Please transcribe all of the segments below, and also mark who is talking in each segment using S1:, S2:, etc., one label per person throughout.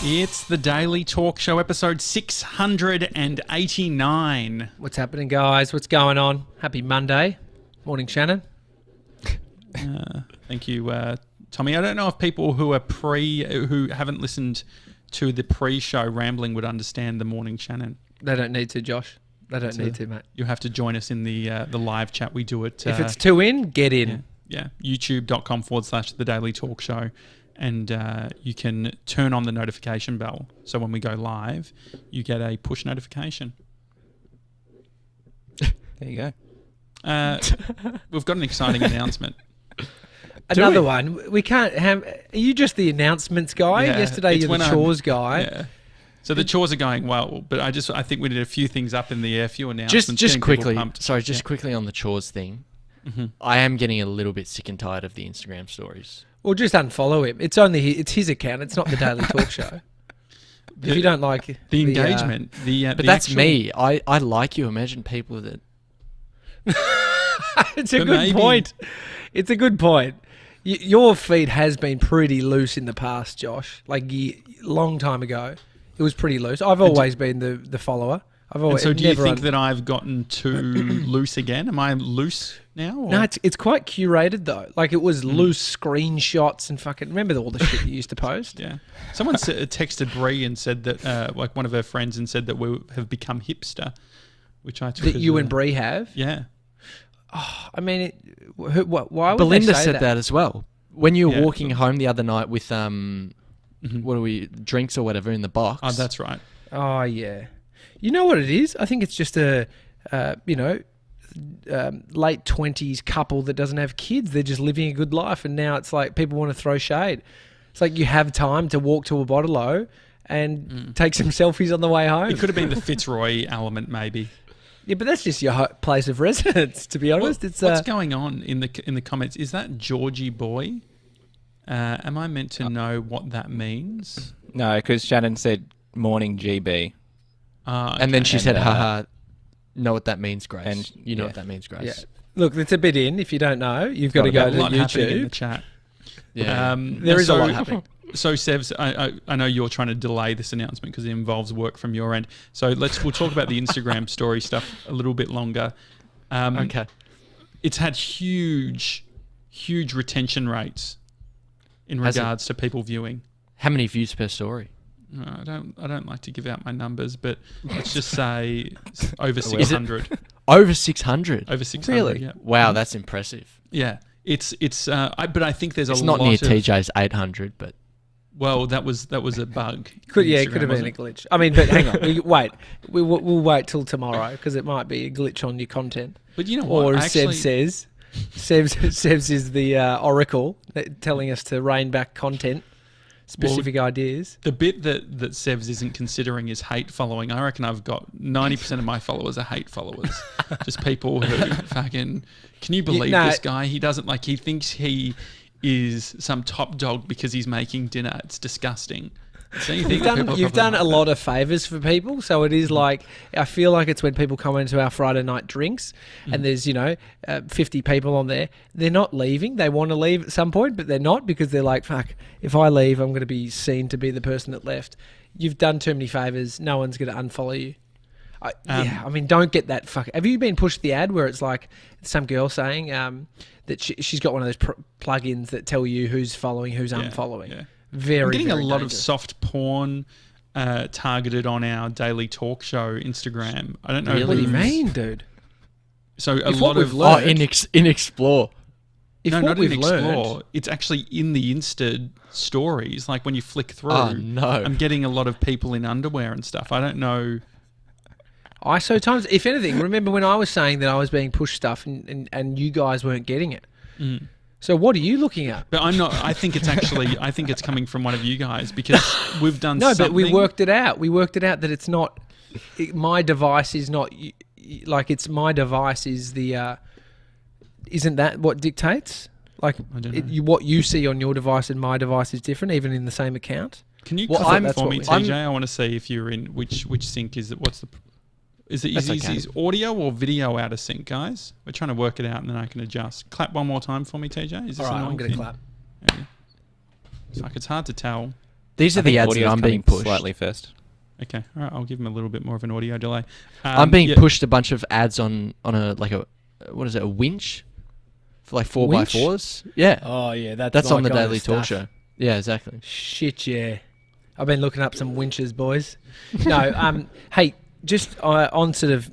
S1: It's the Daily Talk Show, episode 689.
S2: What's happening, guys? What's going on? Happy Monday. Morning, Shannon.
S1: Thank you, Tommy. I don't know if people who are who haven't listened to the pre-show rambling would understand the morning Shannon.
S2: They don't need to, Josh. They don't need to, mate.
S1: You have to join us in the live chat we do it.
S2: If it's 2 in, get in.
S1: Yeah. YouTube.com/The Daily Talk Show. And you can turn on the notification bell. So when we go live, you get a push notification.
S3: There you go.
S1: We've got an exciting announcement.
S2: Another one. We can't have... Are you just the announcements guy?
S1: Yeah,
S2: Yesterday you're the chores guy.
S1: Yeah. So the chores are going well, but I think we did a few things up in the air, a few announcements.
S3: Just quickly, quickly on the chores thing.
S1: Mm-hmm.
S3: I am getting a little bit sick and tired of the Instagram stories.
S2: Well, just unfollow him. It's his account. It's not the Daily Talk Show. If you don't like
S1: the engagement,
S3: but that's me. I like you. Imagine people that.
S2: It's a good point. It's a good point. Your feed has been pretty loose in the past, Josh. Like long time ago, it was pretty loose. I've always been the follower.
S1: So do you think that I've gotten too loose again? Am I loose now? Or?
S2: No, it's quite curated though. Like it was loose screenshots and fucking... Remember all the shit you used to post?
S1: Yeah. Someone texted Bree and said that, like one of her friends, and said that we have become hipster, which I took
S2: that
S1: as
S2: you and Bree have?
S1: Yeah.
S2: Oh, I mean, why would
S3: Belinda
S2: they say
S3: said that as well. When you were walking home the other night with drinks or whatever in the box.
S1: Oh, that's right.
S2: Oh yeah. You know what it is? I think it's just a, late 20s couple that doesn't have kids. They're just living a good life, and now it's like people want to throw shade. It's like you have time to walk to a bottle and take some selfies on the way home.
S1: It could have been the Fitzroy element, maybe.
S2: Yeah, but that's just your place of residence. To be honest,
S1: what's going on in the comments? Is that Georgie boy? Am I meant to know what that means?
S4: No, because Shannon said morning GB.
S1: Okay.
S3: And then she said, haha, know what that means, Grace. And you know what that means, Grace.
S2: Yeah. Look, it's a bit in. If you don't know, you've got to go to YouTube.
S1: In the chat.
S3: Yeah.
S2: There is a lot happening.
S1: So, Sevs, I know you're trying to delay this announcement because it involves work from your end. So we'll talk about the Instagram story stuff a little bit longer.
S3: Okay.
S1: It's had huge retention rates in regards to people viewing.
S3: How many views per story?
S1: I don't like to give out my numbers, but let's just say over 600.
S3: Over 600?
S1: Over 600,
S2: really?
S1: Yeah.
S3: Wow, that's impressive.
S1: Yeah. But I think there's
S3: it's
S1: a
S3: lot
S1: lot
S3: It's not near TJ's 800, but...
S1: Well, that was a bug.
S2: It could have been a glitch. I mean, but hang on. We'll wait till tomorrow because it might be a glitch on your content.
S1: But you know what?
S2: Or as Sev says, Sevs is the oracle telling us to rein back content, specific ideas.
S1: The bit that Sevs isn't considering is hate following. I reckon I've got 90% of my followers are hate followers. Just people who fucking... Can you believe this guy? He doesn't he thinks he is some top dog because he's making dinner. It's disgusting. So
S2: you've done a lot of favours for people, so it is like, I feel like it's when people come into our Friday night drinks and there's 50 people on there, they're not leaving. They want to leave at some point, but they're not because they're like, fuck, if I leave I'm going to be seen to be the person that left. You've done too many favours, no one's going to unfollow you. Don't get that fuck. Have you been pushed the ad where it's like some girl saying that she's got one of those plugins that tell you who's following, who's unfollowing?
S1: Yeah.
S2: I'm
S1: getting a lot of soft porn targeted on our Daily Talk Show Instagram. I don't know.
S2: Really? What do you mean, dude?
S1: So a lot of...
S3: in Explore.
S1: Not in Explore. It's actually in the Insta stories. Like when you flick through, I'm getting a lot of people in underwear and stuff. I don't know...
S2: ISO times, if anything, remember when I was saying that I was being pushed stuff and you guys weren't getting it. So what are you looking at?
S1: But I'm not. I think it's coming from one of you guys because we've done something.
S2: No, but we worked it out. We worked it out that it's not... my device is not... Like, it's my device is the... isn't that what dictates? Like,
S1: I don't know.
S2: What you see on your device and my device is different, even in the same account?
S1: Can you comment for me, TJ? I want to see if you're in... Which sync is it? What's the... Is audio or video out of sync, guys? We're trying to work it out and then I can adjust. Clap one more time for me, TJ. Is this
S2: all right, I'm going to clap.
S1: Yeah. It's hard to tell.
S3: These are the ads that
S4: audio's
S3: I'm being
S4: coming
S3: pushed.
S4: slightly first.
S1: Okay, all right. I'll give him a little bit more of an audio delay.
S3: I'm being pushed a bunch of ads on a what is it, a winch for like 4x4s. Yeah,
S2: Oh yeah,
S3: that's
S2: my
S3: on the
S2: kind of
S3: Daily Talk
S2: stuff.
S3: Show. Yeah, exactly.
S2: Shit, yeah. I've been looking up some winches, boys. No, hey, just on sort of,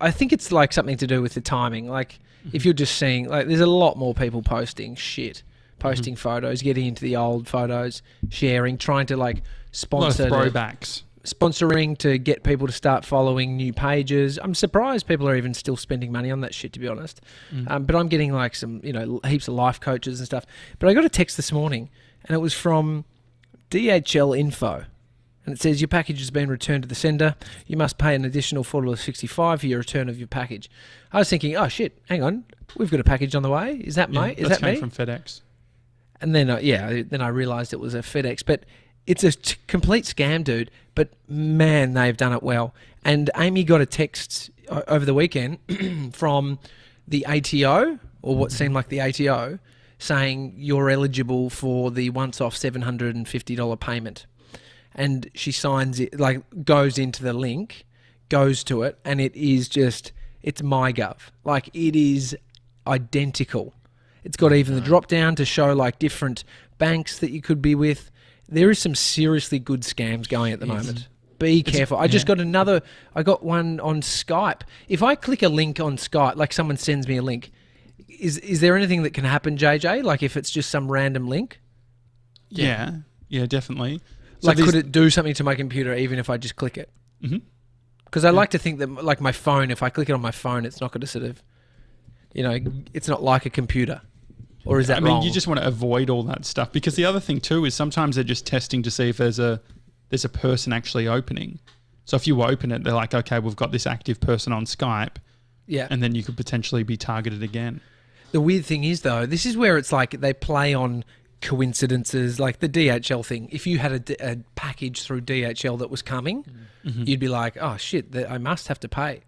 S2: I think it's like something to do with the timing. Like, if you're just seeing, like, there's a lot more people posting photos, getting into the old photos, sharing, trying to like sponsor
S1: throwbacks.
S2: Sponsoring to get people to start following new pages. I'm surprised people are even still spending money on that shit, to be honest. But I'm getting like some, heaps of life coaches and stuff. But I got a text this morning, and it was from DHL Info. And it says, your package has been returned to the sender. You must pay an additional $4.65 for your return of your package. I was thinking, oh shit, hang on. We've got a package on the way. Is that mate? Is that me?
S1: From FedEx.
S2: And then, then I realised it was a FedEx. But it's a complete scam, dude. But man, they've done it well. And Amy got a text over the weekend from the ATO, or what seemed like the ATO, saying you're eligible for the once-off $750 payment. And she signs it, like goes into the link, goes to it, and it is just, it's MyGov. Like, it is identical. It's got even the drop down to show like different banks that you could be with. There is some seriously good scams going at the moment. Be careful. I just got I got one on Skype. If I click a link on Skype, like someone sends me a link, is there anything that can happen, JJ? Like if it's just some random link?
S1: Yeah, definitely. So
S2: Like, could it do something to my computer even if I just click it? Because I like to think that, like my phone, if I click it on my phone, it's not going to sort of, it's not like a computer. Or is that wrong?
S1: You just want to avoid all that stuff, because the other thing too is sometimes they're just testing to see if there's a person actually opening. So if you open it, they're like, okay, we've got this active person on Skype. Yeah. And then you could potentially be targeted again.
S2: The weird thing is, though, this is where it's like they play on coincidences, like the DHL thing. If you had a package through DHL that was coming, you'd be like, oh shit, I must have to pay.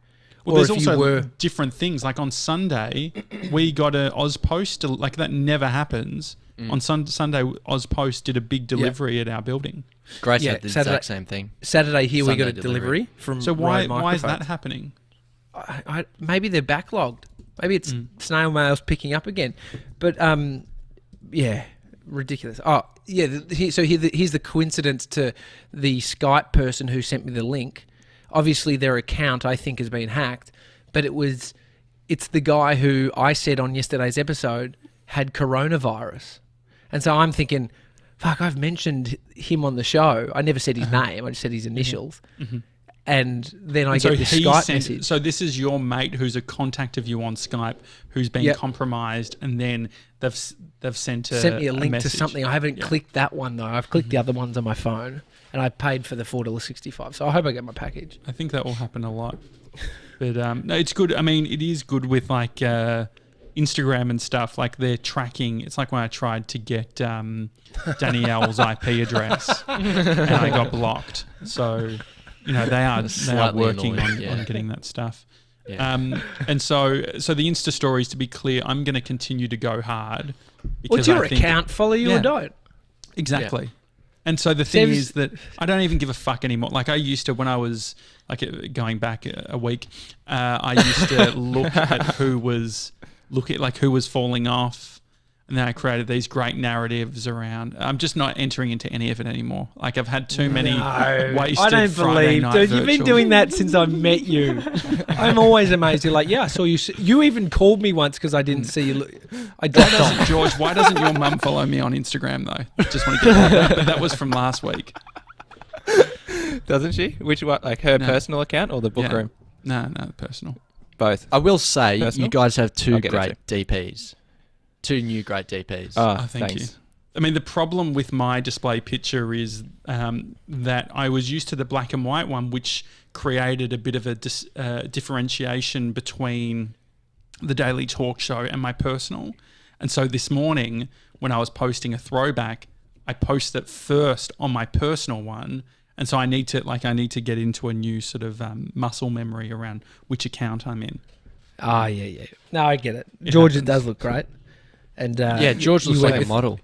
S1: Well, there's also different things. Like on Sunday, we got a Ozpost. Like that never happens. On Sunday, Ozpost did a big delivery at our building.
S3: Grace did the exact same thing.
S2: Saturday here we got a delivery from.
S1: So why is that happening?
S2: Maybe they're backlogged. Maybe it's snail mail's picking up again. But yeah, ridiculous. Oh yeah. So here's the coincidence to the Skype person who sent me the link. Obviously, their account, I think, has been hacked, but it's the guy who I said on yesterday's episode had coronavirus. And so I'm thinking, fuck, I've mentioned him on the show. I never said his name. I just said his initials. And then I get this Skype message.
S1: So this is your mate who's a contact of you on Skype who's been compromised, and then they've sent
S2: me a link to something. I haven't clicked that one, though. I've clicked the other ones on my phone. And I paid for the $4.65, so I hope I get my package.
S1: I think that will happen a lot. But no, it's good. I mean, it is good with like Instagram and stuff. Like they're tracking. It's like when I tried to get Danielle's IP address and I got blocked. So, they are working on getting that stuff. Yeah. And so the Insta stories, to be clear, I'm going to continue to go hard.
S2: Would your account follow you or don't?
S1: Exactly. Yeah. And so the thing is that I don't even give a fuck anymore. Like I used to, when I was going back a week, I used to look at who was falling off, and then I created these great narratives around. I'm just not entering into any of it anymore. Like I've had too many wasted
S2: I don't
S1: Friday
S2: believe,
S1: night
S2: dude.
S1: virtual.
S2: You've been doing that since I met you. I'm always amazed. You're like, yeah, I saw you. You even called me once because I didn't see you. I dropped off.
S1: George, why doesn't your mum follow me on Instagram though? Just want to get that. But that was from last week.
S4: Doesn't she? Which one? Like her personal account or the book room?
S1: No, personal.
S4: Both.
S3: I will say
S4: personal?
S3: You guys have two great DPs. Two new great DPs.
S1: Oh, thank you. I mean, the problem with my display picture is that I was used to the black and white one, which created a bit of a differentiation between the Daily Talk Show and my personal. And so this morning, when I was posting a throwback, I posted it first on my personal one. And so I need to get into a new sort of muscle memory around which account I'm in.
S2: Oh, yeah. No, I get it. George, it does look great. And
S3: George looks like a model.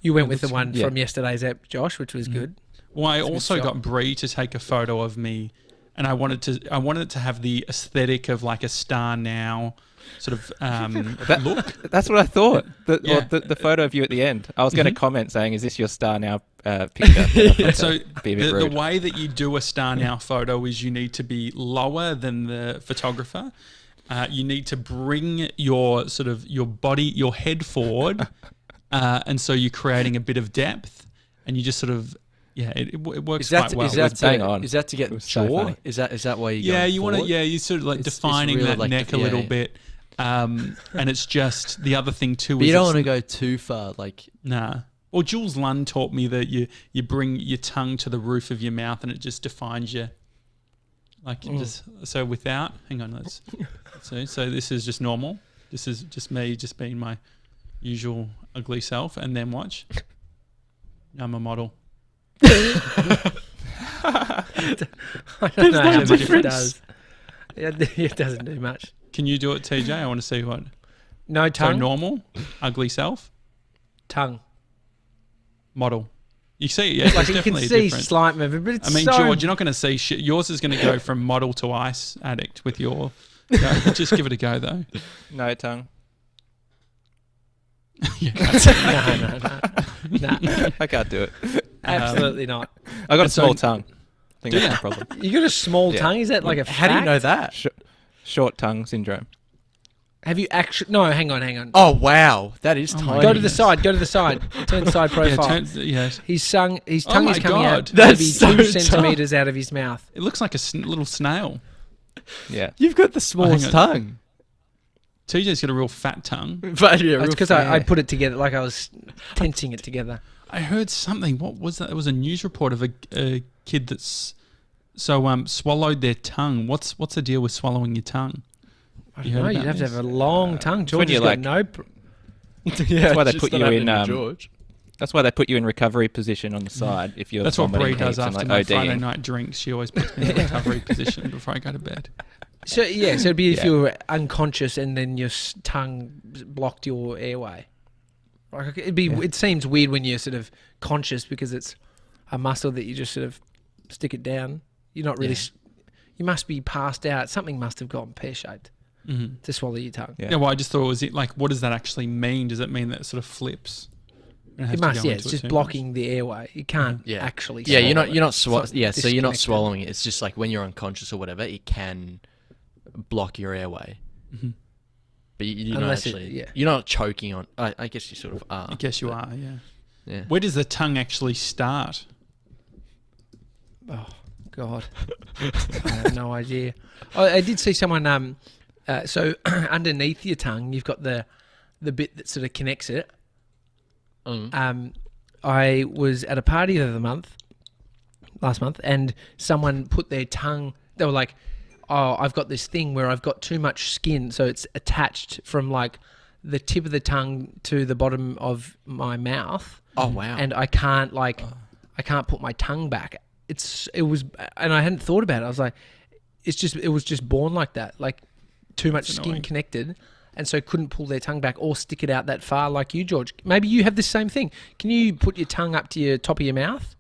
S2: You went with the one from yesterday's app, Josh, which was good.
S1: Well, I also got Bree to take a photo of me, and I wanted it to have the aesthetic of like a Star Now sort of look.
S4: That's what I thought. The photo of you at the end. I was going to comment saying, "Is this your Star Now picture?"
S1: And so the way that you do a Star Now photo is you need to be lower than the photographer. You need to bring your body, your head forward, and so you're creating a bit of depth, and you just sort of. Yeah, it works quite well.
S3: Is that to get jaw? Is that why you?
S1: Yeah, you want to. Yeah, you sort of like defining really that like neck a little bit, and it's just the other thing too.
S3: But you don't want to go too far, like
S1: nah. Well, Jules Lund taught me that you bring your tongue to the roof of your mouth, and it just defines you. Like just so without. Hang on, let's see. So this is just normal. This is just me, just being my usual ugly self, and then watch. I'm a model.
S2: I don't know how much it does. It doesn't do much.
S1: Can you do it, TJ? I want to see what.
S2: No tongue.
S1: So normal, ugly self,
S2: tongue,
S1: model. You see, yeah,
S2: like
S1: there's
S2: you can
S1: definitely a
S2: see
S1: difference.
S2: slight movement, but it's
S1: George, you're not going to see shit. Yours is going to go from model to ice addict with your. Just give it a go though.
S4: No tongue.
S2: No.
S4: I can't do it.
S2: Absolutely not.
S4: I got a small tongue. I think that's the problem.
S2: You got a small tongue? Is that like a
S3: How do you know that?
S4: Short tongue syndrome.
S2: Have you actually... No, hang on.
S3: Oh, wow. That is tiny.
S2: Go to the side. Turn side profile. His tongue is coming out maybe 2 centimetres out of his mouth.
S1: It looks like a little snail.
S4: Yeah.
S3: You've got the smallest tongue.
S1: TJ's got a real fat tongue.
S3: But yeah,
S2: that's because I put it together, like I was tensing it together.
S1: I heard something. What was that? It was a news report of a kid that's swallowed their tongue. What's the deal with swallowing your tongue?
S2: I don't know. You'd have to have a long tongue. George has got no...
S4: That's why they put you in... That's why they put you in recovery position on the side. If you're
S1: that's what Bree does after my
S4: ODing.
S1: Friday night drinks. She always puts me in recovery position before I go to bed.
S2: So it'd be if you were unconscious and then your tongue blocked your airway. Like it'd be. It seems weird when you're sort of conscious because it's a muscle that you just sort of stick it down. You're not really. You must be passed out. Something must have gotten pear-shaped to swallow your tongue.
S1: Yeah. Well, I just thought what does that actually mean? Does it mean that it sort of flips?
S2: It must. Yeah, it's just blocking the airway. You can't actually.
S3: Yeah, you're not swallowing. Yeah, so you're not swallowing it. It's just like when you're unconscious or whatever, it can block your airway. Mm-hmm. But you're not actually. You're not choking on. I guess you sort of are.
S1: I guess you are. Yeah. Where does the tongue actually start?
S2: Oh God, I have no idea. I did see someone. So underneath your tongue, you've got the bit that sort of connects it. I was at a party last month, and someone put their tongue. They were like, "Oh, I've got this thing where I've got too much skin, so it's attached from like the tip of the tongue to the bottom of my mouth."
S3: Oh wow!
S2: And I can't I can't put my tongue back. And I hadn't thought about it. I was like, it was just born like that, like too much skin connected. And so couldn't pull their tongue back or stick it out that far like you, George. Maybe you have the same thing. Can you put your tongue up to your top of your mouth?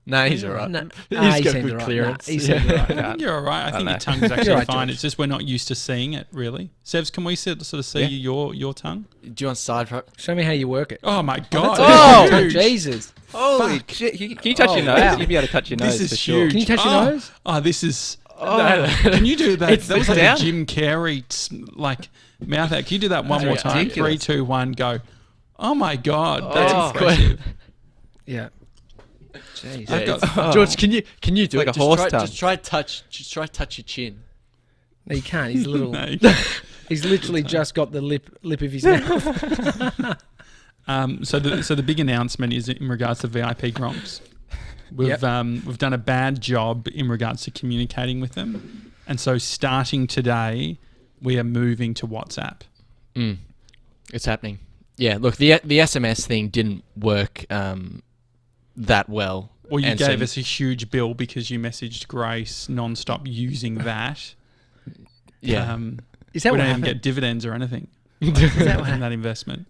S3: No, he's all right.
S2: He's got good clearance.
S3: He's
S2: all right.
S1: I think you're all right. I think your tongue's actually fine. It's just we're not used to seeing it, really. Sevs, can we sort of see your tongue?
S3: Do you want side?
S2: Show me how you work it.
S1: Oh, my God.
S2: Oh, Jesus.
S4: Holy shit. Can you touch your nose?
S2: Wow.
S4: You'd be able to touch your nose
S1: This is
S4: for sure.
S1: huge.
S2: Can you touch your nose?
S1: Oh, this is...
S3: No.
S1: Can you do that? That was like
S4: down.
S1: a Jim Carrey mouth out. Can you do that one more time?
S4: Ridiculous.
S1: 3, 2, 1, go. Oh my God, that's impressive.
S2: Yeah. Jeez.
S3: George, can you do
S4: like
S3: it?
S4: a horse tongue.
S3: Just try touch your chin.
S2: No, you can't. He's a little.
S1: No.
S2: He's literally just got the lip of his mouth.
S1: So the big announcement is in regards to VIP Gronks. We've done a bad job in regards to communicating with them, and so starting today, we are moving to WhatsApp.
S3: It's happening. Yeah, look, the SMS thing didn't work that well.
S1: Well, you gave us a huge bill because you messaged Grace non-stop using that.
S3: Yeah.
S2: Is that
S1: we
S2: what
S1: don't even
S2: happened?
S1: get dividends or anything
S2: Is that
S1: from that investment.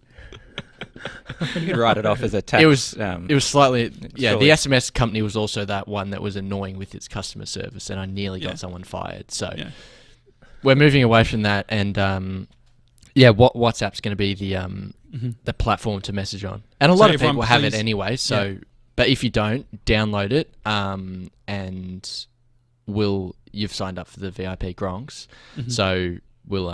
S4: You could write it off as a tax.
S3: It was slightly
S4: surely.
S3: The SMS company was also that one that was annoying with its customer service, and I nearly got someone fired. So we're moving away from that, and WhatsApp's going to be the platform to message on, and a lot of people have it anyway. So, but if you don't, download it, and you've signed up for the VIP Gronks, so we'll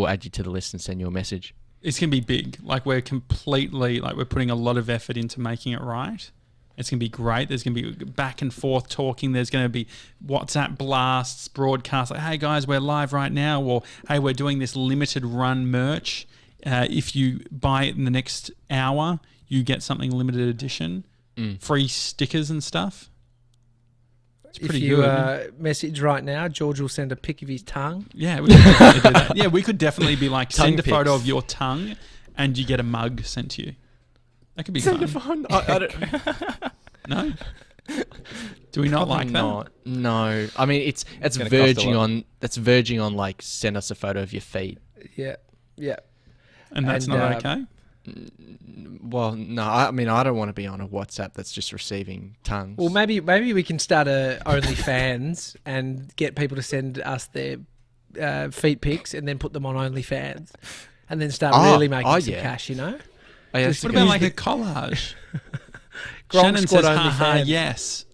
S3: add you to the list and send you a message.
S1: It's going to be big. Like we're putting a lot of effort into making it right. It's going to be great. There's going to be back and forth talking. There's going to be WhatsApp blasts, broadcasts like, hey guys, we're live right now, or hey, we're doing this limited run merch. If you buy it in the next hour, you get something limited edition, free stickers and stuff. It's pretty good.
S2: If you message right now, George will send a pic of his tongue.
S1: Yeah, we could definitely do that. Yeah, we could definitely be like, send a photo of your tongue and you get a mug sent to you. That could be fun.
S3: I don't...
S1: No? Do we not like that?
S3: Not. No. I mean, it's verging on like, send us a photo of your feet.
S2: Yeah.
S1: And that's not okay?
S3: Well, no. I mean, I don't want to be on a WhatsApp that's just receiving tongues.
S2: Well, maybe we can start a OnlyFans and get people to send us their feet pics and then put them on OnlyFans and then start really making some cash, you know?
S1: Oh, yeah, what about like a collage?
S2: Gronk
S1: Shannon
S2: Squad
S1: says,
S2: OnlyFans.
S1: Yes.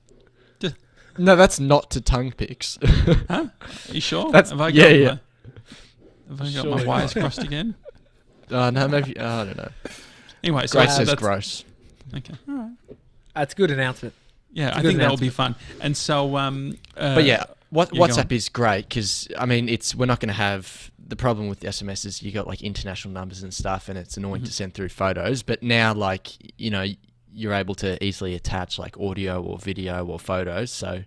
S3: No, that's not to tongue pics.
S1: Huh? Are you sure?
S3: Have I got
S1: my wires crossed again?
S3: No, maybe. I don't know.
S1: Anyway, so
S3: Grace says gross.
S1: Okay, all right.
S2: That's a good announcement.
S1: Yeah, I think that'll be fun. And so,
S3: but yeah, WhatsApp is great because I mean, we're not going to have the problem with the SMS is you got like international numbers and stuff, and it's annoying to send through photos. But now, like you're able to easily attach like audio or video or photos. So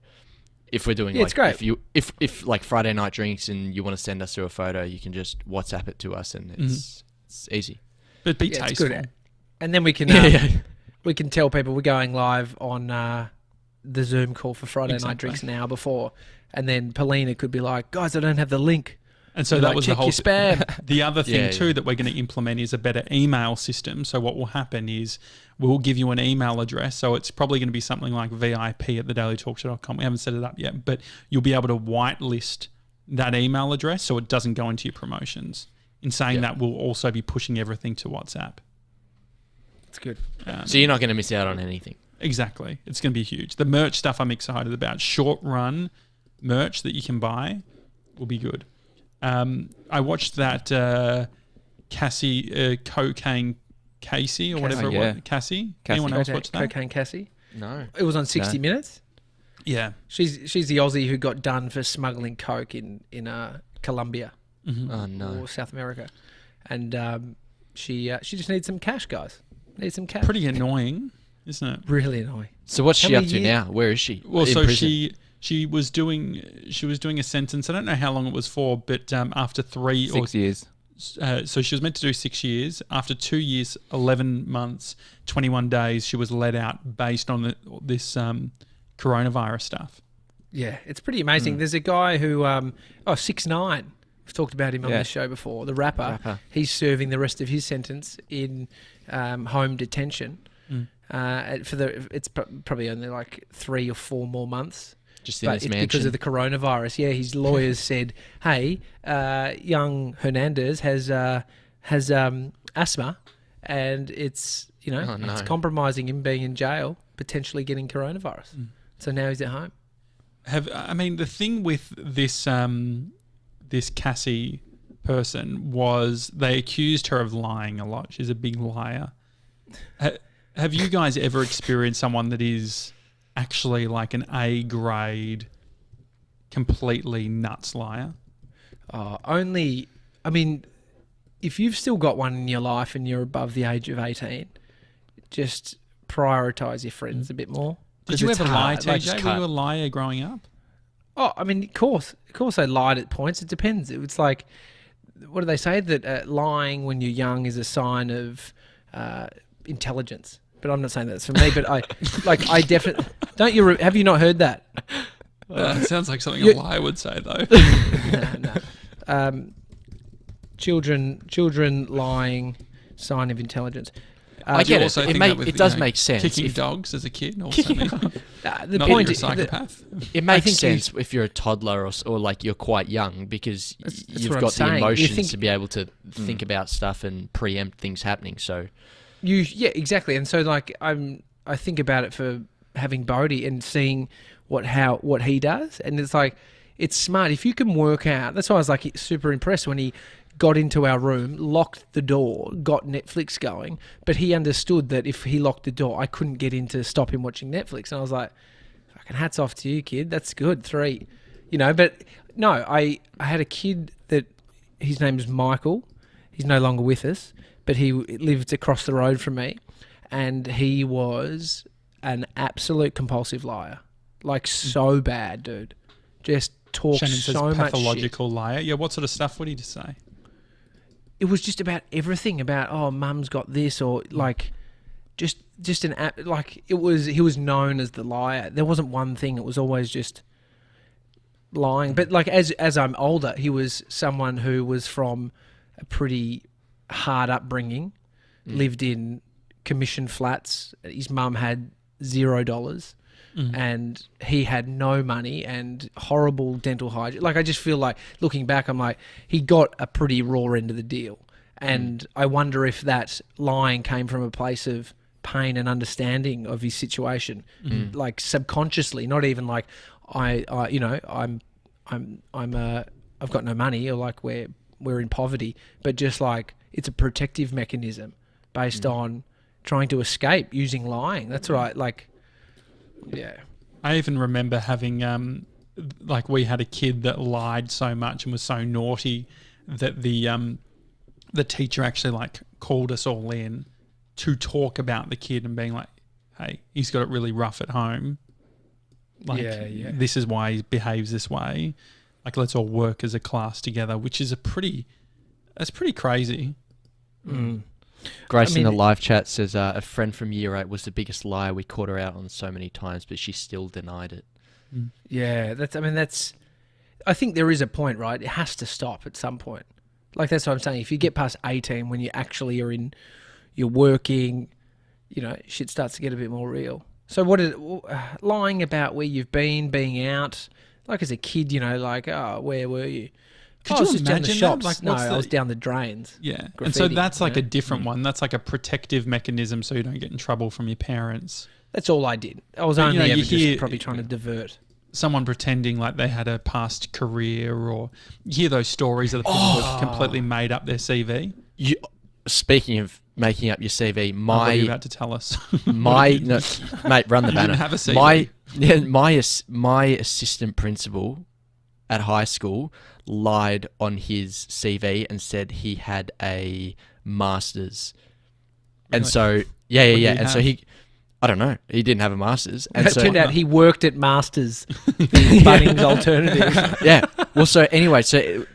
S3: if we're doing
S2: it's great.
S3: If like Friday night drinks and you want to send us through a photo, you can just WhatsApp it to us, and it's easy.
S1: But be tasteful.
S2: Good. And then we can we can tell people we're going live on the Zoom call for Friday night drinks an hour before, and then Paulina could be like, "Guys, I don't have the link."
S1: And so that was the whole
S2: spam.
S1: The other thing too that we're going to implement is a better email system. So what will happen is we'll give you an email address. So it's probably going to be something like VIP@thedailytalkshow.com. We haven't set it up yet, but you'll be able to whitelist that email address so it doesn't go into your promotions. In saying that, we'll also be pushing everything to WhatsApp.
S2: It's good.
S3: So you're not going to miss out on anything.
S1: Exactly. It's going to be huge. The merch stuff I'm excited about. Short run merch that you can buy will be good. I watched that Cocaine Casey or whatever it was. Cassie? Anyone else watch that?
S2: Cocaine Cassie?
S3: No.
S2: It was on 60 Minutes.
S1: Yeah.
S2: She's the Aussie who got done for smuggling coke in Colombia.
S3: Oh, no.
S2: Or South America. And she just needs some cash, guys. Needs some cash.
S1: Pretty annoying, isn't it?
S2: Really annoying.
S3: So what's she up to now? Where is she?
S1: Well, so she was doing a sentence. I don't know how long it was for, but after 6
S4: years.
S1: So she was meant to do 6 years. After 2 years, 11 months, 21 days, she was let out based on this coronavirus stuff.
S2: Yeah, it's pretty amazing. There's a guy who 6ix9ine. We've talked about him on this show before. The rapper. He's serving the rest of his sentence in home detention. It's probably only like 3 or 4 more months.
S3: Just in his mansion.
S2: Because of the coronavirus. Yeah, his lawyers said, "Hey, young Hernandez has asthma, and it's it's compromising him being in jail, potentially getting coronavirus. So now he's at home."
S1: The thing with this this Cassie person was they accused her of lying a lot. She's a big liar. Have you guys ever experienced someone that is actually like an A grade, completely nuts liar?
S2: If you've still got one in your life and you're above the age of 18, just prioritise your friends a bit more.
S1: Did you ever lie, TJ? Were you a liar growing up?
S2: Oh, I mean, of course I lied at points. It depends. It's like, what do they say? That lying when you're young is a sign of intelligence. But I'm not saying that's for me. But I definitely don't. Have you not heard that?
S1: It sounds like something a liar would say, though.
S2: No. Children lying sign of intelligence.
S3: I get it. It does make sense.
S1: Kicking dogs as a kid. Also
S2: the
S1: not
S2: point
S1: you're a psychopath.
S3: It makes sense if you're a toddler or like you're quite young because you've got the emotions to be able to think about stuff and preempt things happening. So
S2: exactly. And so like I think about it for having Bodhi and seeing what he does, and it's like it's smart if you can work out. That's why I was like super impressed when he got into our room, locked the door, got Netflix going, but he understood that if he locked the door, I couldn't get in to stop him watching Netflix. And I was like, fucking hats off to you, kid. That's good. 3. But no, I had a kid that his name is Michael. He's no longer with us, but he lived across the road from me, and he was an absolute compulsive liar. Like so bad, dude. Just talks
S1: Shannon
S2: so
S1: says
S2: much
S1: pathological
S2: shit.
S1: liar. Yeah, what sort of stuff would he just say?
S2: It was just about everything about, mum's got this, or like just an app. Like he was known as the liar. There wasn't one thing. It was always just lying. But like as I'm older, he was someone who was from a pretty hard upbringing, lived in commission flats. His mum had $0. And he had no money and horrible dental hygiene. Like, I just feel like, looking back, I'm like, he got a pretty raw end of the deal. And I wonder if that lying came from a place of pain and understanding of his situation, like subconsciously, not even like I've got no money, or like we're in poverty, but just like it's a protective mechanism based on trying to escape using lying. That's right. Like, yeah.
S1: I even remember having, like, we had a kid that lied so much and was so naughty that the teacher actually like called us all in to talk about the kid and being like, hey, he's got it really rough at home. Like, this is why he behaves this way. Like, let's all work as a class together, which is that's pretty crazy.
S3: Grace in the live chat says a friend from year 8 was the biggest liar. We caught her out on so many times, but she still denied it.
S2: Yeah, I think there is a point, right? It has to stop at some point. Like, that's what I'm saying. If you get past 18, when you actually are you're working, shit starts to get a bit more real. So lying about where you've been, being out, like as a kid, like, where were you?
S1: Could you imagine
S2: down the shops.
S1: Like,
S2: I was down the drains.
S1: Yeah.
S2: Graffiti,
S1: and so that's like a different one. That's like a protective mechanism so you don't get in trouble from your parents.
S2: That's all I did. I was only ever just probably trying to divert.
S1: Someone pretending like they had a past career, or you hear those stories of the people who completely made up their CV.
S3: Speaking of making up your CV,
S1: what are you about to tell us?
S3: Mate, run the banner.
S1: Didn't have a CV.
S3: My assistant principal at high school lied on his CV and said he had a master's. And so, and so I don't know, he didn't have a master's. And
S2: it turned out he worked at Masters, the Bunnings alternative.
S3: Yeah. Well, so anyway, so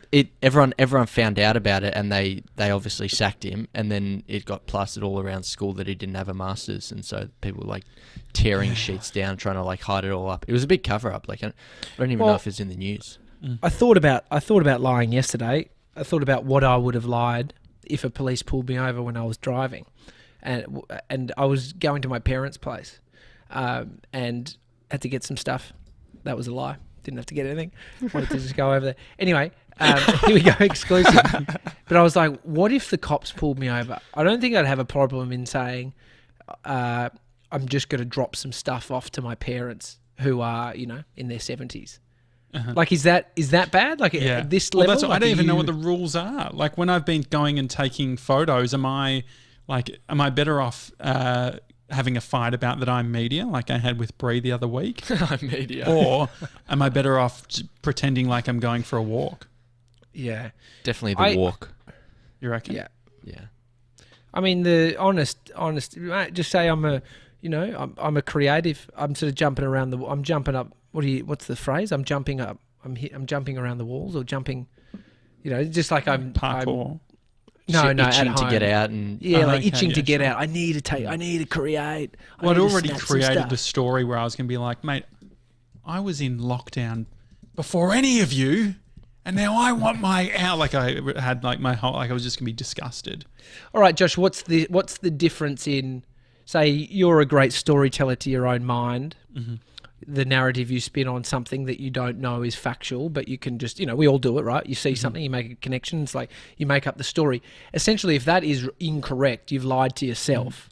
S3: everyone found out about it, and they obviously sacked him, and then it got plastered all around school that he didn't have a master's, and so people were like tearing sheets down, trying to like hide it all up. It was a big cover up. Like, I don't even know if it's in the news.
S2: I thought about lying yesterday. I thought about what I would have lied if a police pulled me over when I was driving, and I was going to my parents' place, and had to get some stuff. That was a lie. Didn't have to get anything. Wanted to just go over there. Anyway, here we go, exclusive. But I was like, what if the cops pulled me over? I don't think I'd have a problem in saying, I'm just going to drop some stuff off to my parents who are, in their 70s. Like, is that bad? Like, at this level?
S1: That's I don't even know what the rules are. Like, when I've been going and taking photos, am I better off having a fight about that I'm media, like I had with Bree the other week?
S3: I'm media.
S1: Or am I better off pretending like I'm going for a walk?
S2: Yeah.
S3: Definitely the walk.
S1: You reckon?
S2: Yeah.
S3: Yeah.
S2: I mean, the honest, just say I'm a creative. I'm sort of jumping around I'm jumping up. What's the phrase? I'm jumping up. I'm jumping around the walls, or jumping, just like I'm
S1: parkour.
S2: No,
S3: itching
S2: at home.
S3: to get out, and
S2: itching to get out. I need to create.
S1: Well, I'd already created the story where I was going to be like, mate, I was in lockdown before any of you, and now I want my out. Like I had like my whole, like I was just gonna be disgusted.
S2: All right, Josh, what's the difference in, say, you're a great storyteller to your own mind, the narrative you spin on something that you don't know is factual, but you can just, we all do it, right? You see something, you make a connection, it's like you make up the story. Essentially, if that is incorrect, you've lied to yourself.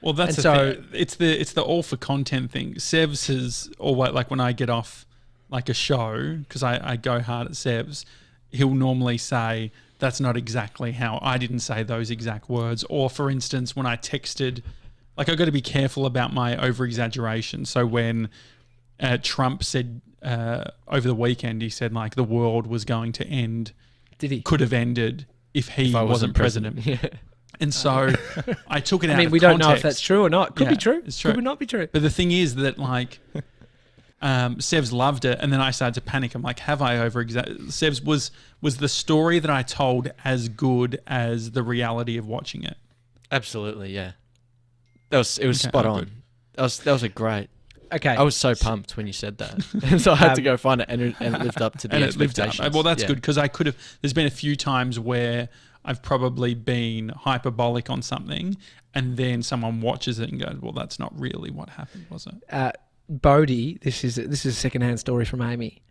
S1: Well, that's thing. It's the all for content thing. Sevs has always, like when I get off like a show, because I go hard at Sevs, he'll normally say, that's not exactly how, I didn't say those exact words. Or for instance, when I texted, like I've got to be careful about my over-exaggeration. So when Trump said over the weekend, he said like the world was going to end.
S2: Did he?
S1: Could have ended if he wasn't president. Yeah. And so I took it out of context.
S2: I mean, we don't know if that's true or not. Could be true.
S1: It's true.
S2: Could not be true.
S1: But the thing is that like Sevs loved it, and then I started to panic. I'm like, have I over-exaggerated? Sevs, was the story that I told as good as the reality of watching it?
S3: Absolutely, yeah. It was spot on. That was a great.
S2: Okay.
S3: I was so pumped when you said that, and so I had to go find it, and it lived up to the expectations.
S1: Well, that's good, because I could have. There's been a few times where I've probably been hyperbolic on something, and then someone watches it and goes, "Well, that's not really what happened, was it?"
S2: Bodhi, this is a secondhand story from Amy.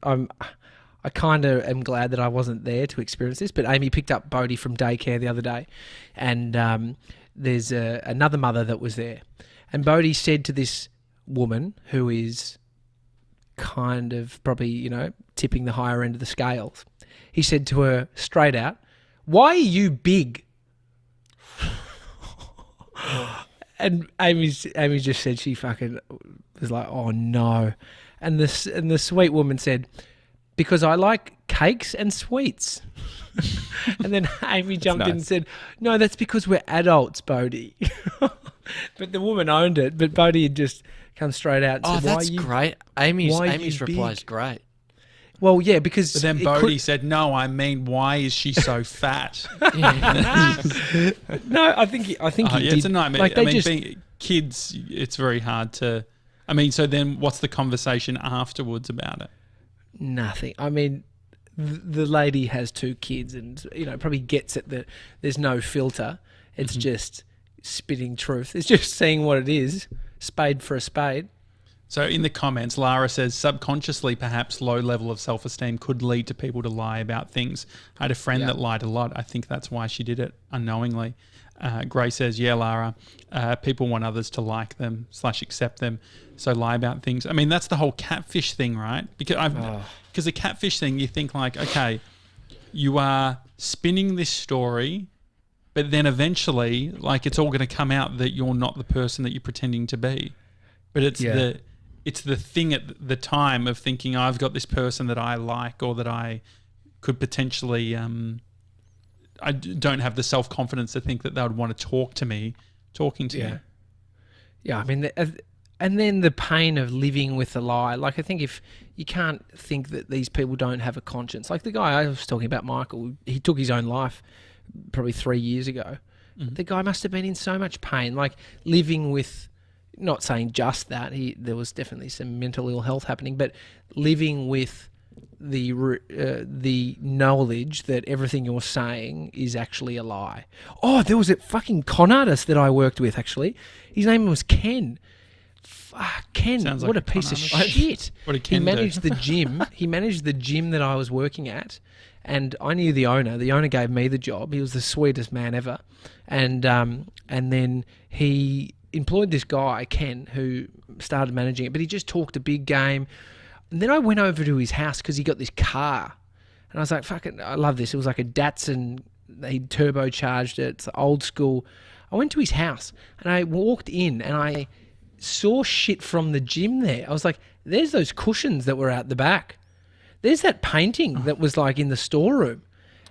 S2: I kind of am glad that I wasn't there to experience this, but Amy picked up Bodhi from daycare the other day, and there's another mother that was there, and Bodhi said to this woman who is kind of probably tipping the higher end of the scales, he said to her straight out, "Why are you big?" And Amy just said she fucking was like, "Oh no," and the sweet woman said, "Because I like cakes and sweets." And then Amy jumped in and said, "No, that's because we're adults, Bodhi." But the woman owned it, but Bodhi had just come straight out and said,
S3: that's great. Amy's reply is great.
S2: Well, yeah, because...
S1: But then Bodhi said, "No, I mean, why is she so fat?"
S2: No, I think he did.
S1: It's a nightmare. Like being kids, it's very hard to... I mean, so then what's the conversation afterwards about it?
S2: Nothing. I mean, the lady has 2 kids and, probably gets it that there's no filter. It's just spitting truth. It's just seeing what it is, spade for a spade.
S1: So in the comments, Lara says, subconsciously, perhaps low level of self-esteem could lead to people to lie about things. I had a friend that lied a lot. I think that's why she did it unknowingly. Gray says, yeah, Lara, people want others to like them / accept them, so lie about things. I mean, that's the whole catfish thing, right? Because the catfish thing, you think like, okay, you are spinning this story, but then eventually, like, it's all going to come out that you're not the person that you're pretending to be. But it's the thing at the time of thinking, I've got this person that I like, or that I could potentially, I don't have the self-confidence to think that they would want to talk to me, talking to me.
S2: Yeah, I mean, and then the pain of living with a lie. Like, I think if you can't think that these people don't have a conscience. Like the guy I was talking about, Michael, he took his own life probably 3 years ago. The guy must have been in so much pain, like living with... Not saying just that, there was definitely some mental ill health happening, but living with the knowledge that everything you're saying is actually a lie. Oh, there was a fucking con artist that I worked with, actually. His name was Ken. Fuck, Ken,
S1: Sounds
S2: what
S1: like
S2: a piece of shit.
S1: What did Ken
S2: He managed the gym. He managed the gym that I was working at, and I knew the owner. The owner gave me the job. He was the sweetest man ever. And then he employed this guy, Ken, who started managing it, but he just talked a big game. And then I went over to his house because he got this car. And I was like, fucking, I love this. It was like a Datsun. He turbocharged it. It's old school. I went to his house and I walked in and I saw shit from the gym there. I was like, there's those cushions that were out the back. There's that painting that was like in the storeroom.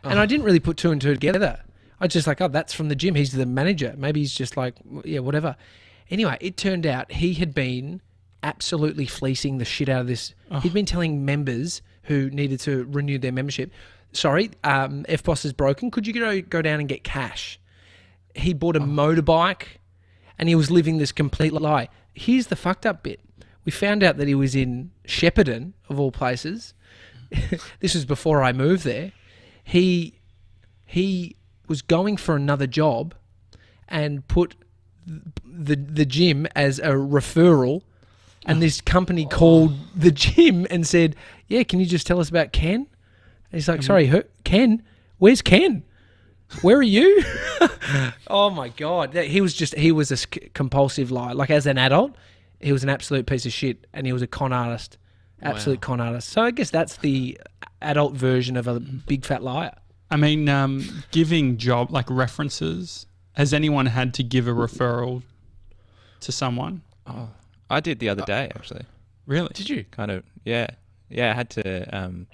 S2: And I didn't really put 2 and 2 together. I was just like, oh, that's from the gym. He's the manager. Maybe he's just like, yeah, whatever. Anyway, it turned out he had been absolutely fleecing the shit out of this. He'd been telling members who needed to renew their membership, sorry, FBOSS is broken. Could you go down and get cash? He bought a motorbike and he was living this complete lie. Here's the fucked up bit. We found out that he was in Shepparton, of all places, this was before I moved there. He was going for another job and put the gym as a referral, and this company called the gym and said, "Yeah, can you just tell us about Ken?" And he's like, "Sorry, Ken? Where's Ken? Where are you?" Oh my God. He was a compulsive liar. Like, as an adult, he was an absolute piece of shit, and he was a con artist. Absolute con artist. So I guess that's the adult version of a big fat liar.
S1: I mean, giving job, like references, has anyone had to give a referral to someone?
S4: Oh, I did the other day, actually.
S1: Really?
S4: Did you? Kind of, yeah. Yeah, I had to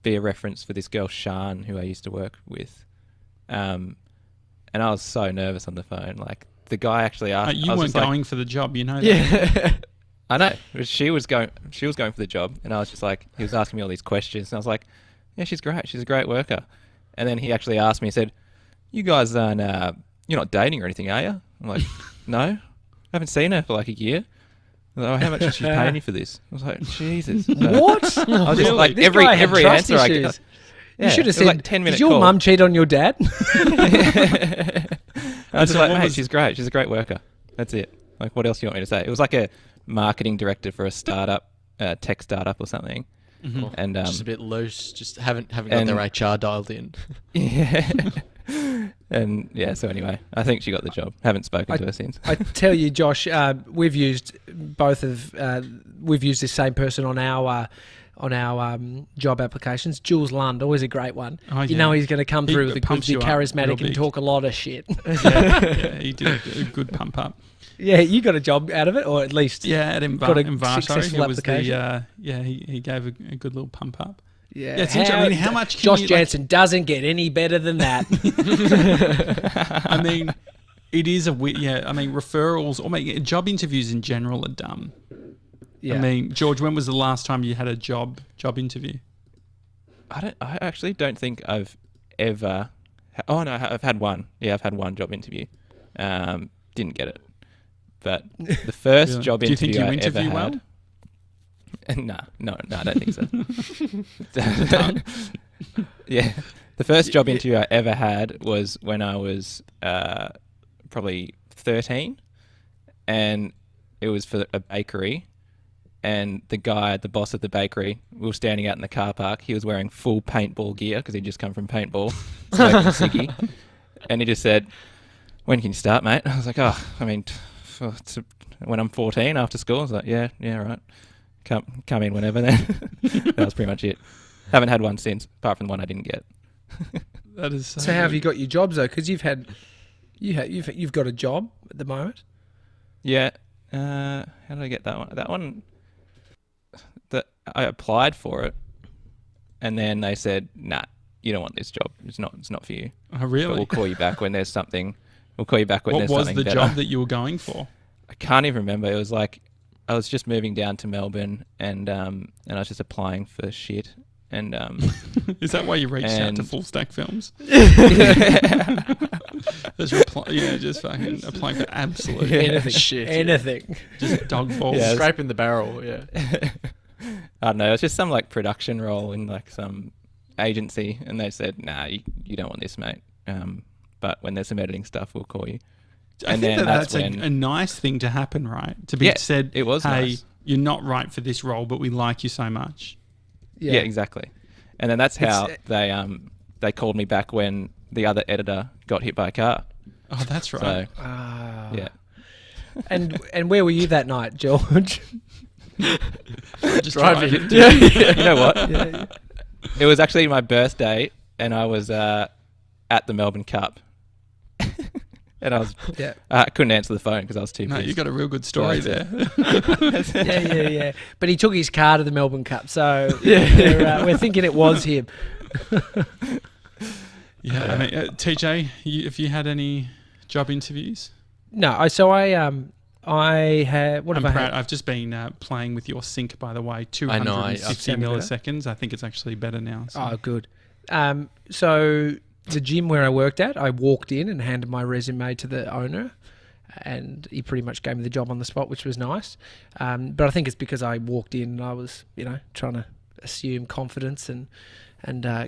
S4: be a reference for this girl, Shan, who I used to work with. And I was so nervous on the phone. Like, the guy actually asked...
S1: You weren't going for the job, you know that.
S2: Yeah.
S4: I know. She was going for the job, and I was just like, he was asking me all these questions, and I was like, yeah, she's great. She's a great worker. And then he actually asked me, he said, "You guys aren't, you're not dating or anything, are you?" I'm like, "No, I haven't seen her for like a year." Like, "Oh, how much is she paying you for this?" I was like, Jesus.
S2: What?
S4: I was just like,
S2: This
S4: every
S2: guy had trust
S4: answer I
S2: issues.
S4: got.
S2: You should have said,
S4: like 10-minute
S2: "Did your
S4: call.
S2: mum cheat on your dad?"
S4: I was just
S1: So
S4: like,
S1: what
S4: "Mate,
S1: was-
S4: she's great. She's a great worker." That's it. Like, what else do you want me to say? It was like a marketing director for a startup, tech startup or something.
S1: Mm-hmm.
S4: And
S3: just a bit loose. Just haven't got their HR dialed in.
S4: yeah. And yeah, so anyway, I think she got the job. Haven't spoken to her since.
S2: I tell you, Josh, we've used this same person on our job applications. Jules Lund, always a great one.
S1: Oh,
S2: You
S1: yeah.
S2: know he's going to come through with
S1: pumps
S2: be
S1: you up real
S2: charismatic and
S1: big.
S2: talk a lot of shit.
S1: Yeah, he did a good pump up.
S2: Yeah, you got a job out of it, or at least
S1: Yeah, at
S2: got a
S1: Invato,
S2: successful
S1: it was
S2: application.
S1: he gave a good little pump up.
S2: Yeah,
S1: Yeah, it's interesting. I mean, how much can
S2: Josh
S1: you,
S2: Janssen doesn't get any better than that.
S1: I mean, it is I mean, referrals or job interviews in general are dumb.
S2: Yeah.
S1: I mean, George, when was the last time you had a job interview?
S4: I actually don't think I've ever. I've had one. Yeah, I've had one job interview. Didn't get it. But the first
S1: Really?
S4: job
S1: Do you
S4: interview
S1: think you
S4: I
S1: interview
S4: ever
S1: well?
S4: had. No, I don't think so. Yeah, the first job interview I ever had was when I was probably 13, and it was for a bakery. And the boss of the bakery, we were standing out in the car park. He was wearing full paintball gear because he'd just come from paintball, smoking a ciggy. And he just said, "When can you start, mate?" I was like, when I'm 14 after school. I was like, yeah, right. Come in whenever then. That was pretty much it. Haven't had one since, apart from the one I didn't get.
S1: That is
S2: So how have you got your jobs though? Because you've got a job at the moment.
S4: Yeah. How did I get that one? That one, I applied for it, and then they said, "Nah, you don't want this job. It's not for you.
S1: Oh, really?
S4: But we'll call you back when there's something. We'll call you back when
S1: What
S4: there's
S1: was
S4: something
S1: the
S4: better."
S1: job that you were going for?
S4: I can't even remember. It was like I was just moving down to Melbourne, and I was just applying for shit. And
S1: Is that why you reached out to
S4: and-
S1: Full Stack Films? Just fucking applying for absolute
S2: Anything.
S3: Shit, yeah.
S2: Anything.
S1: just dog balls.
S4: Yeah.
S3: Scraping the barrel, yeah.
S4: I don't know. It was just some like production role in like some agency, and they said, "Nah, you don't want this, mate. But when there's some editing stuff, we'll call you."
S1: I think that's a nice thing to happen, right? To be said,
S4: it was
S1: "Hey,
S4: nice.
S1: you're not right for this role, but we like you so much."
S4: Yeah, exactly. And then that's how they called me back when the other editor got hit by a car.
S1: Oh, that's right.
S4: So yeah,
S2: And where were you that night, George?
S1: Just
S3: driving.
S4: you know what?
S2: Yeah.
S4: It was actually my birthday, and I was at the Melbourne Cup, and I couldn't answer the phone because I was too
S1: No,
S4: pissed.
S1: you got a real good story there.
S2: Yeah. But he took his car to the Melbourne Cup, so we're thinking it was him.
S1: Yeah, I mean, TJ, if you had any job interviews?
S2: No, so I had. What
S1: I'm
S2: have I
S1: proud.
S2: had?
S1: I've just been playing with your sync, by the way.
S3: I
S1: 250
S2: know,
S1: milliseconds. I think it's actually better now. So.
S2: Oh, good. So the gym where I worked at, I walked in and handed my resume to the owner, and he pretty much gave me the job on the spot, which was nice. But I think it's because I walked in and I was, trying to assume confidence and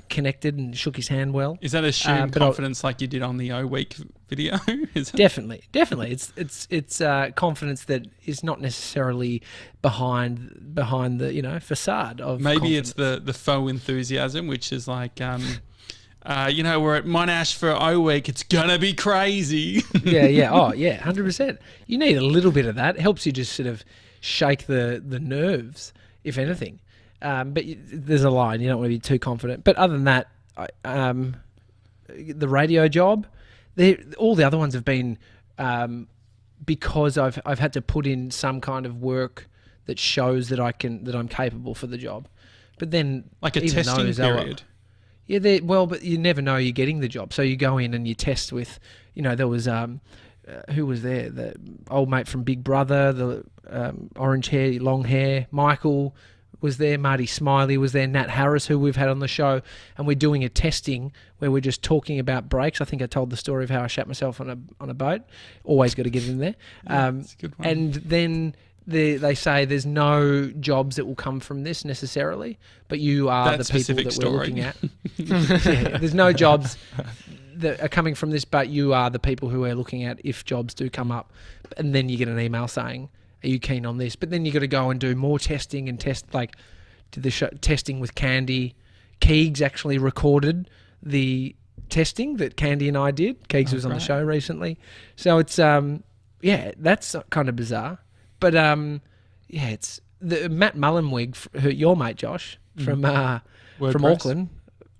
S2: connected and shook his hand well.
S1: Is that assumed confidence like you did on the O Week video? Is it?
S2: Definitely. It's confidence that is not necessarily behind the facade of.
S1: Maybe
S2: confidence.
S1: it's the faux enthusiasm, which is like, we're at Monash for O Week. It's gonna be crazy.
S2: Yeah. Oh, yeah. 100%. You need a little bit of that. It helps you just sort of shake the nerves, if anything. But there's a line. You don't want to be too confident. But other than that, the radio job, all the other ones have been because I've had to put in some kind of work that shows that I'm capable for the job. But then
S1: like a testing period.
S2: Yeah, but you never know you're getting the job. So you go in and you test with, there was who was there? The old mate from Big Brother, the orange hair, long hair, Michael was there, Marty Smiley was there, Nat Harris, who we've had on the show, and we're doing a testing where we're just talking about breaks. I think I told the story of how I shat myself on a boat. Always got to get in there.
S1: That's a good one.
S2: And then they say there's no jobs that will come from this necessarily, but you are the people that we're looking at. Yeah, there's no jobs that are coming from this, but you are the people who we're looking at if jobs do come up. And then you get an email saying, are you keen on this? But then you got to go and do more testing and did the testing with Candy. Keegs actually recorded the testing that Candy and I did. Keegs was on the show recently. So it's, that's kind of bizarre. But, it's the Matt Mullenweg, your mate, Josh, from Auckland,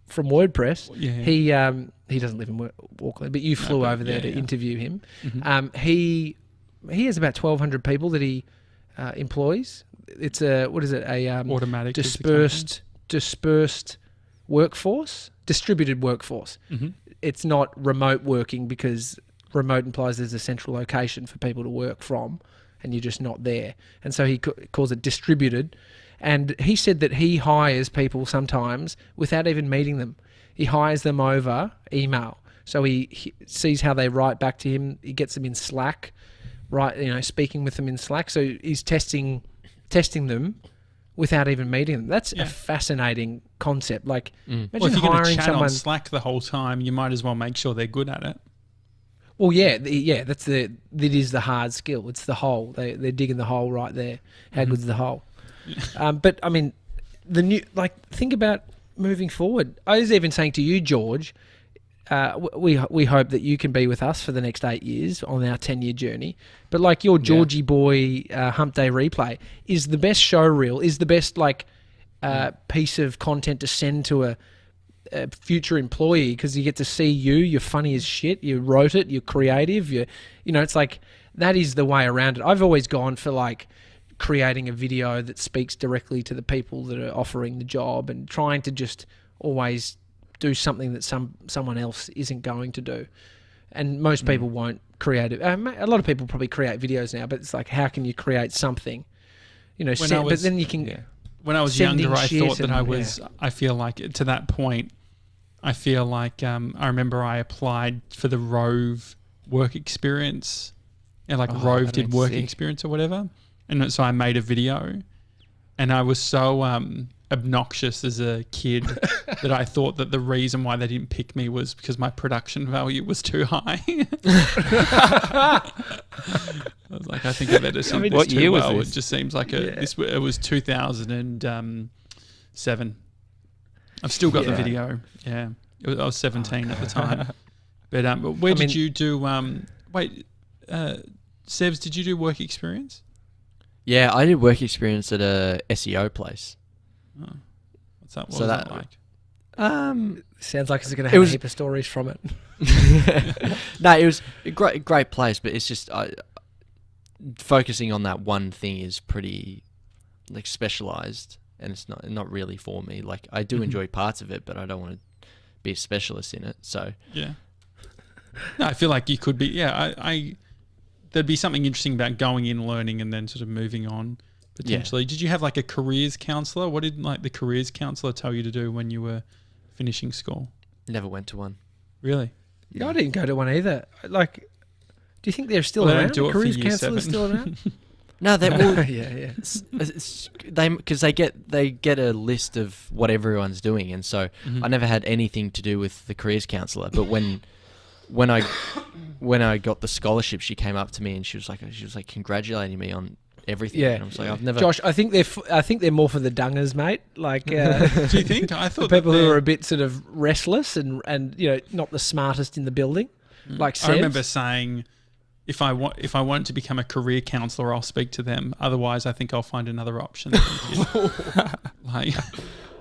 S2: from WordPress. Yeah. He doesn't live in Auckland, but you flew over there to interview him. Mm-hmm. He has about 1,200 people that he employs. It's
S1: automatic
S2: dispersed workforce, distributed workforce.
S1: Mm-hmm.
S2: It's not remote working because remote implies there's a central location for people to work from, and you're just not there. And so he calls it distributed. And he said that he hires people sometimes without even meeting them. He hires them over email. So he sees how they write back to him. He gets them in Slack. Right, speaking with them in Slack. So he's testing them without even meeting them. That's a fascinating concept. Like, imagine
S1: if you're going to chat
S2: someone
S1: on Slack the whole time, you might as well make sure they're good at it.
S2: Well, that is the hard skill. It's the hole. They're digging the hole right there. How good's the hole? But I mean, think about moving forward. I was even saying to you, George, we hope that you can be with us for the next 8 years on our 10-year journey. But like your Georgie boy Hump Day replay is the best show reel, is the best piece of content to send to a future employee, because you get to see you're funny as shit, you wrote it, you're creative, it's like that is the way around it. I've always gone for creating a video that speaks directly to the people that are offering the job and trying to just always do something that someone else isn't going to do. And most people won't create it. A lot of people probably create videos now, but it's like, how can you create something? But then you can... Yeah.
S1: When I was younger, I thought that I feel like to that point, I feel like I remember I applied for the Rove work experience. Rove did work experience or whatever. And so I made a video, and I was so obnoxious as a kid that I thought that the reason why they didn't pick me was because my production value was too high. I was like, I think I better see
S4: what year was
S1: well.
S4: this?
S1: It just seems like it was 2007. I've still got the video. Yeah, I was 17 at the time. But where did you do? Sevs, did you do work experience?
S3: Yeah, I did work experience at a SEO place.
S1: Oh. What's that? What was that like?
S2: Sounds like it's going to have a heap of stories from it.
S3: No, it was a great place, but it's just focusing on that one thing is pretty specialized, and it's not really for me. Like, I do enjoy parts of it, but I don't want to be a specialist in it. So
S1: yeah, no, I feel like you could be. Yeah, there'd be something interesting about going in, learning, and then sort of moving on. Potentially. Yeah. Did you have a careers counsellor? What did the careers counsellor tell you to do when you were finishing school?
S3: Never went to one.
S1: Really?
S2: Yeah, I didn't go to one either. Do you think they're still around?
S1: Don't do
S2: careers counsellors still around?
S3: No, they will.
S2: Yeah.
S3: Because they get a list of what everyone's doing, and so I never had anything to do with the careers counsellor. But when I got the scholarship, she came up to me and she was like congratulating me on everything.
S2: Yeah,
S3: and I was like, I've never.
S2: Josh, I think they're more for the dungers, mate. Like,
S1: do you think? I thought
S2: people who are a bit sort of restless and not the smartest in the building. Like Sebs.
S1: I remember saying, if I want to become a career counsellor, I'll speak to them. Otherwise, I think I'll find another option.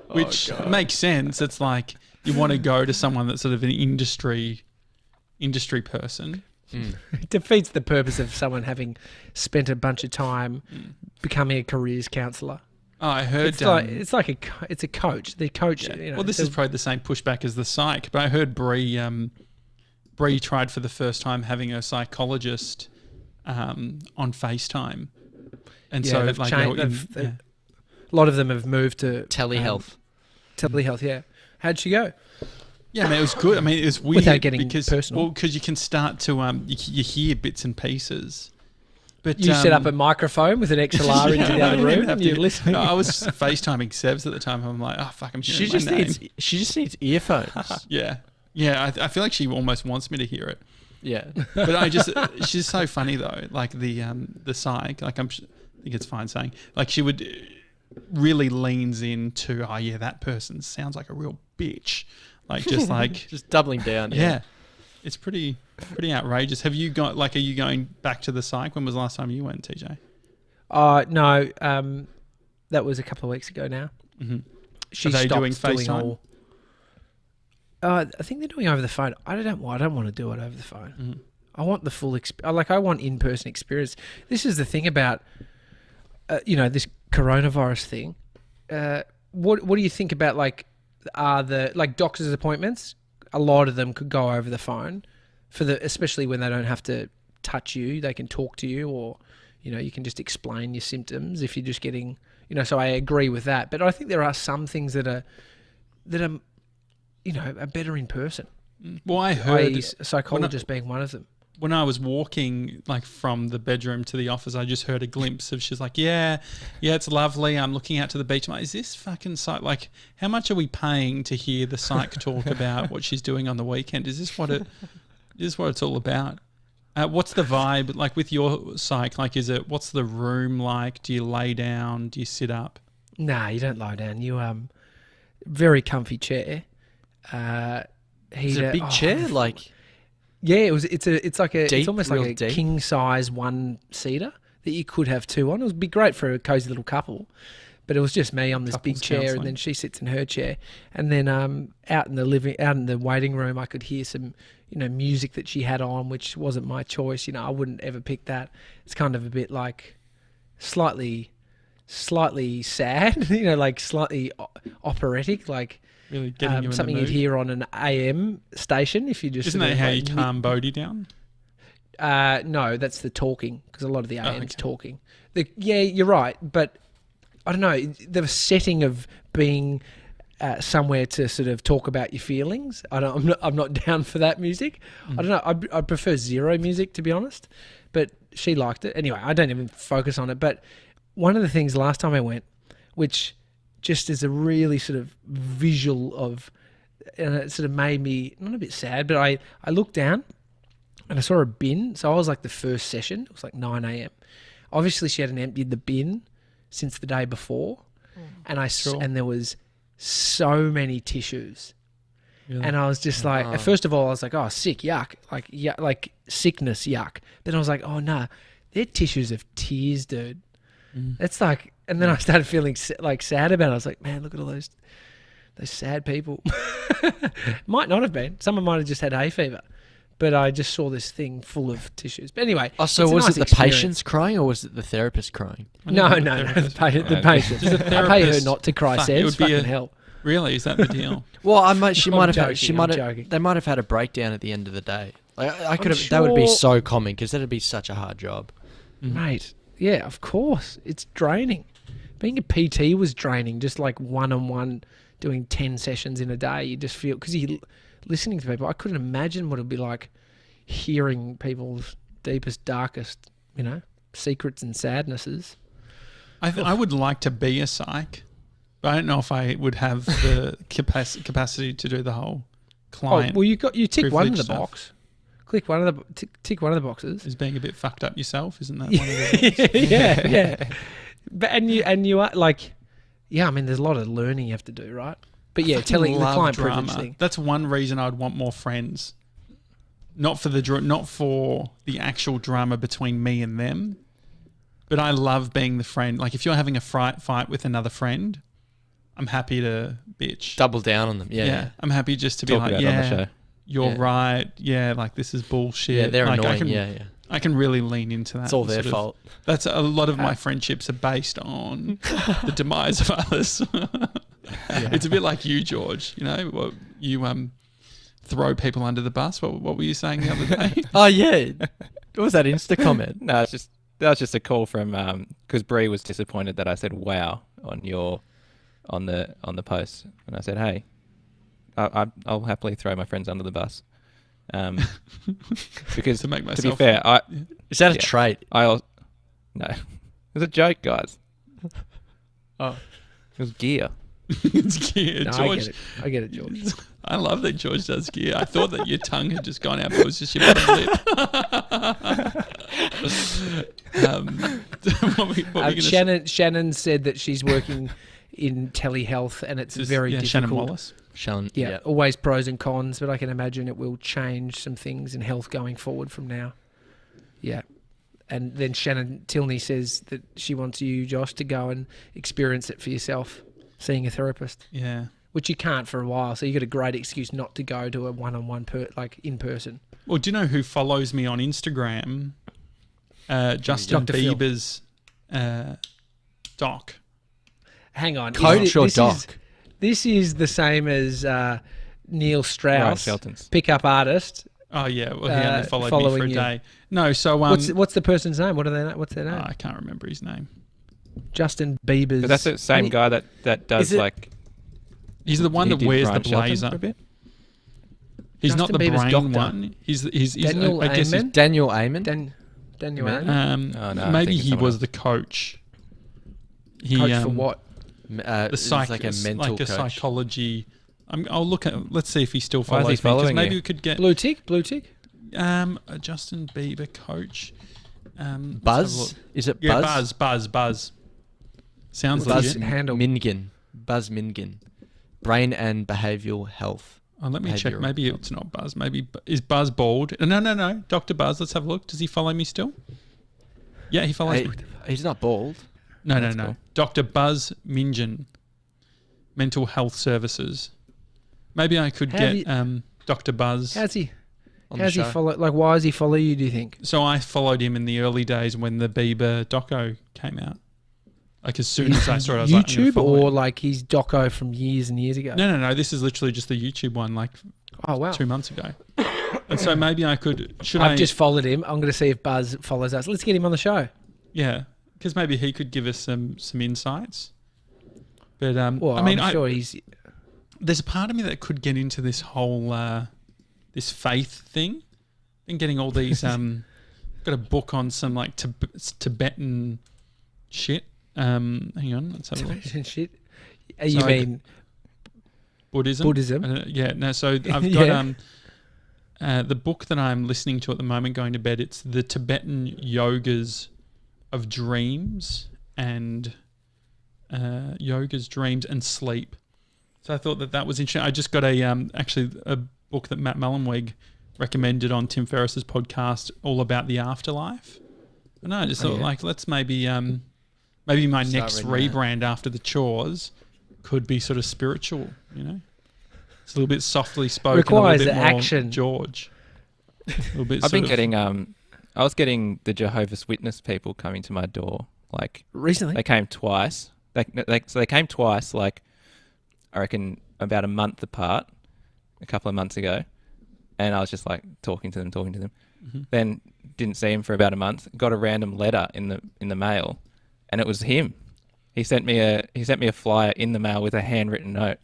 S1: Which makes sense. It's like you want to go to someone that's sort of an industry person.
S2: It defeats the purpose of someone having spent a bunch of time becoming a careers counsellor.
S1: Oh, I heard
S2: it's a coach. The coach.
S1: Yeah. Well, this is probably the same pushback as the psych, but I heard Bree tried for the first time having a psychologist on FaceTime, and so
S2: they've
S1: like
S2: changed, a lot of them have moved to
S3: telehealth.
S2: Telehealth, yeah. How'd she go?
S1: Yeah, I mean, it was good. I mean, it was weird
S2: without getting personal.
S1: Well, because you can start to you hear bits and pieces. But
S2: you set up a microphone with an XLR into the other room and you're listening.
S1: No, I was FaceTiming Sebs at the time. I'm like, oh fuck, I'm hearing my name.
S3: She just needs earphones.
S1: Yeah. I feel like she almost wants me to hear it.
S3: Yeah,
S1: but she's so funny though. Like the psych, like I think it's fine saying, like she would really leans into, oh yeah, that person sounds like a real bitch. Like just like
S3: just doubling down.
S1: Yeah. It's pretty outrageous. Have you got are you going back to the psych? When was the last time you went, TJ?
S2: No, that was a couple of weeks ago now.
S1: Mm-hmm.
S2: She
S1: Are they doing
S2: stopped
S1: FaceTime?
S2: I think they're doing over the phone. I don't want to do it over the phone.
S1: Mm-hmm.
S2: I want the full I want in-person experience. This is the thing about this coronavirus thing. What do you think about the doctor's appointments? A lot of them could go over the phone especially when they don't have to touch you. They can talk to you, or you can just explain your symptoms if you're just getting so I agree with that. But I think there are some things that are better in person.
S1: Well, I heard
S2: a psychologist being one of them.
S1: When I was walking from the bedroom to the office, I just heard a glimpse of, she's like, yeah, it's lovely. I'm looking out to the beach. I'm like, is this fucking psych? Like, how much are we paying to hear the psych talk about what she's doing on the weekend? Is this what it's all about? What's the vibe like with your psych? Like, what's the room like? Do you lay down? Do you sit up?
S2: Nah, you don't lie down. You very comfy chair.
S3: Is it a big chair?
S2: Yeah, it's almost like a
S3: deep
S2: king size one seater that you could have two on. It would be great for a cozy little couple, but it was just me on this big chair, and then she sits in her chair, and then out in the waiting room, I could hear some music that she had on, which wasn't my choice. I wouldn't ever pick that. It's kind of a bit slightly sad, slightly operatic,
S1: really getting you in
S2: something
S1: the mood.
S2: you'd hear on an AM station if you just...
S1: Isn't that how you calm Bodhi down?
S2: No, that's the talking, because a lot of the AM's talking. You're right, but I don't know, the setting of being somewhere to sort of talk about your feelings, I'm not down for that music. I don't know, I prefer zero music, to be honest, but she liked it. Anyway, I don't even focus on it, but one of the things last time I went, which just is a really sort of visual of, and it sort of made me not a bit sad, but I looked down and I saw a bin. So I was the first session. It was 9 a.m. Obviously, she hadn't emptied the bin since the day before, and there was so many tissues, and I was just first of all, I was oh, sick, yuck, like sickness, yuck. Then I was oh nah, they're tissues of tears, dude. It's and then I started feeling sad about it. I was man, look at all those sad people. Might not have been. Someone might have just had hay fever. But I just saw this thing full of tissues. But anyway.
S3: Oh, so was it the patients crying or was it the therapist crying?
S2: No, the patients. I pay her not to cry, Sam. It would be hell.
S1: Really? Is that the deal?
S3: Well, they might have had a breakdown at the end of the day. That would be so common because that'd be such a hard job.
S2: Mate, yeah, of course. It's draining. Being a PT was draining, just one-on-one, doing 10 sessions in a day. You just feel, because you're listening to people, I couldn't imagine what it would be like hearing people's deepest, darkest, secrets and sadnesses.
S1: I would like to be a psych, but I don't know if I would have the capacity to do the whole client.
S2: Oh, well, you tick one of the
S1: stuff.
S2: box. Click one of the tick one of the boxes.
S1: Is being a bit fucked up yourself, isn't that one of the
S2: yeah. But and you are like, yeah. I mean, there's a lot of learning you have to do, right? But yeah, telling the client privilege thing.
S1: That's one reason I'd want more friends. Not for the actual drama between me and them, but I love being the friend. Like if you're having a fight with another friend, I'm happy to bitch.
S3: Double down on them. Yeah.
S1: I'm happy just to be like, yeah, you're right. Yeah, like this is bullshit.
S3: Yeah, they're
S1: like,
S3: annoying.
S1: I can really lean into that.
S3: It's all their fault.
S1: That's a lot of my friendships are based on the demise of others. It's a bit like you, George. You know, you throw people under the bus. What were you saying the other day?
S3: Oh yeah, what was that Insta comment?
S4: No, that was just a call from because Bree was disappointed that I said "wow" on the post, and I said, "Hey, I'll happily throw my friends under the bus." Because to be fair,
S3: is that a trait?
S4: No, it was a joke, guys.
S3: Oh,
S4: it was gear.
S1: It's gear,
S2: no,
S1: George.
S2: I get it, George.
S1: I love that George does gear. I thought that your tongue had just gone out, but it was just your bottom lip.
S2: Shannon said that she's working in telehealth and it's very difficult.
S1: Shannon Wallace.
S2: Yeah, always pros and cons, but I can imagine it will change some things in health going forward from now. Yeah. And then Shannon Tilney says that she wants you, Josh, to go and experience it for yourself, seeing a therapist.
S1: Yeah.
S2: Which you can't for a while, so you got a great excuse not to go to a one-on-one in person.
S1: Well, do you know who follows me on Instagram? Justin
S2: Dr.
S1: Bieber's doc.
S2: Hang on.
S3: Coach or doc?
S2: This is the same as Neil Strauss, pickup artist.
S1: Oh yeah, well he only followed me for a day. No, so
S2: what's the person's name? What's their name?
S1: I can't remember his name.
S2: Justin Bieber's.
S4: But that's the same guy that does like.
S1: He's the one that wears the blazer. He's
S2: Justin
S1: not the
S2: Bieber's
S1: brain
S2: doctor.
S1: one. He's
S2: Daniel
S1: I guess
S2: Amen?
S3: Daniel Amen.
S2: Daniel Amen.
S1: Maybe he was the coach.
S2: Coach for what?
S1: The psych,
S3: like a mental
S1: coach.
S3: Psychology.
S1: I'll look at. Let's see if he still follows me.
S4: Because
S1: maybe we could get
S2: blue tick.
S1: Justin Bieber coach.
S3: Buzz? Is it Buzz?
S1: Yeah, Buzz. Sounds
S3: Buzz
S1: legit.
S2: Handle.
S3: Mingan. Buzz Mingan. Brain and behavioural health.
S1: Oh, let me check. Maybe it's not Buzz. Maybe is Buzz bald? No. Dr. Buzz. Let's have a look. Does he follow me still? Yeah, he follows me.
S3: He's not bald.
S1: No. Cool. Dr. Buzz Mingan. Mental Health Services. Maybe I could get Dr. Buzz.
S2: How's he follow? Like, why does he follow you? Do you think?
S1: So I followed him in the early days when the Bieber doco came out. Like as soon as I saw it, I was
S2: YouTube
S1: like,
S2: or like his doco from years and years ago.
S1: No. This is literally just the YouTube one, like 2 months ago. And so maybe I could. I've
S2: just followed him. I'm going to see if Buzz follows us. Let's get him on the show.
S1: Yeah, because maybe he could give us some insights. But
S2: well, I'm sure he's.
S1: There's a part of me that could get into this whole this faith thing. Been getting all these. Got a book on some like Tibetan shit. Hang on, let's have a look.
S2: Shit. You mean
S1: Buddhism? Yeah. No. So I've got the book that I'm listening to at the moment, going to bed. It's the Tibetan Yogas of Dreams and Dreams and Sleep. So I thought that was interesting. I just got actually a book that Matt Mullenweg recommended on Tim Ferriss's podcast, all about the afterlife. But no, I just thought like let's maybe my next rebrand after the chores could be sort of spiritual. You know, it's a little bit softly spoken.
S2: Requires
S1: a little bit more
S2: action,
S1: George. A little bit.
S4: I've been getting I was getting the Jehovah's Witness people coming to my door like
S2: recently.
S4: They came twice. They came twice. Like I reckon about a month apart, a couple of months ago, and I was just like talking to them. Mm-hmm. Then didn't see him for about a month. Got a random letter in the mail, and it was him. He sent me a flyer in the mail with a handwritten note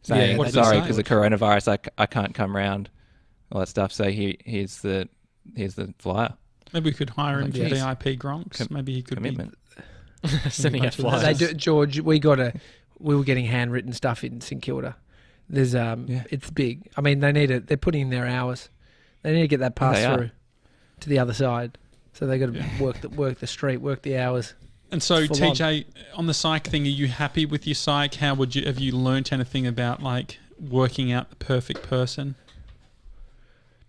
S4: saying, "Sorry, because of coronavirus, I can't come round." All that stuff. So here's the flyer.
S1: Maybe we could hire him for
S2: Yes.
S1: VIP Gronks. Maybe he could
S4: Commitment.
S3: Sending out
S2: They
S3: flyers.
S2: do, George, we were getting handwritten stuff in St Kilda. There's it's big. I mean, they're putting in their hours. They need to get that passed through to the other side. So they got to work the street, work the hours.
S1: And so, TJ, on the psych thing, are you happy with your psych? Have you learnt anything about like working out the perfect person?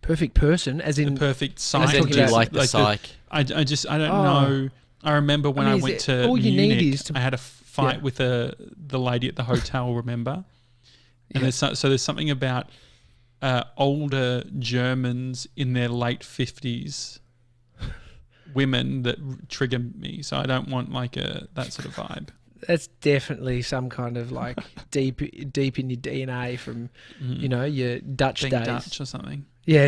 S2: Perfect person, as in
S1: the perfect psych.
S3: As in, do you like the psych?
S1: I don't know. I remember when I went to
S2: all you
S1: Munich,
S2: need is
S1: I had a fight with the lady at the hotel. Remember? And there's something about older Germans in their late 50s, women that trigger me. So I don't want like that sort of vibe.
S2: That's definitely some kind of like deep in your DNA from your Dutch
S1: Being
S2: days.
S1: Dutch or something.
S2: Yeah.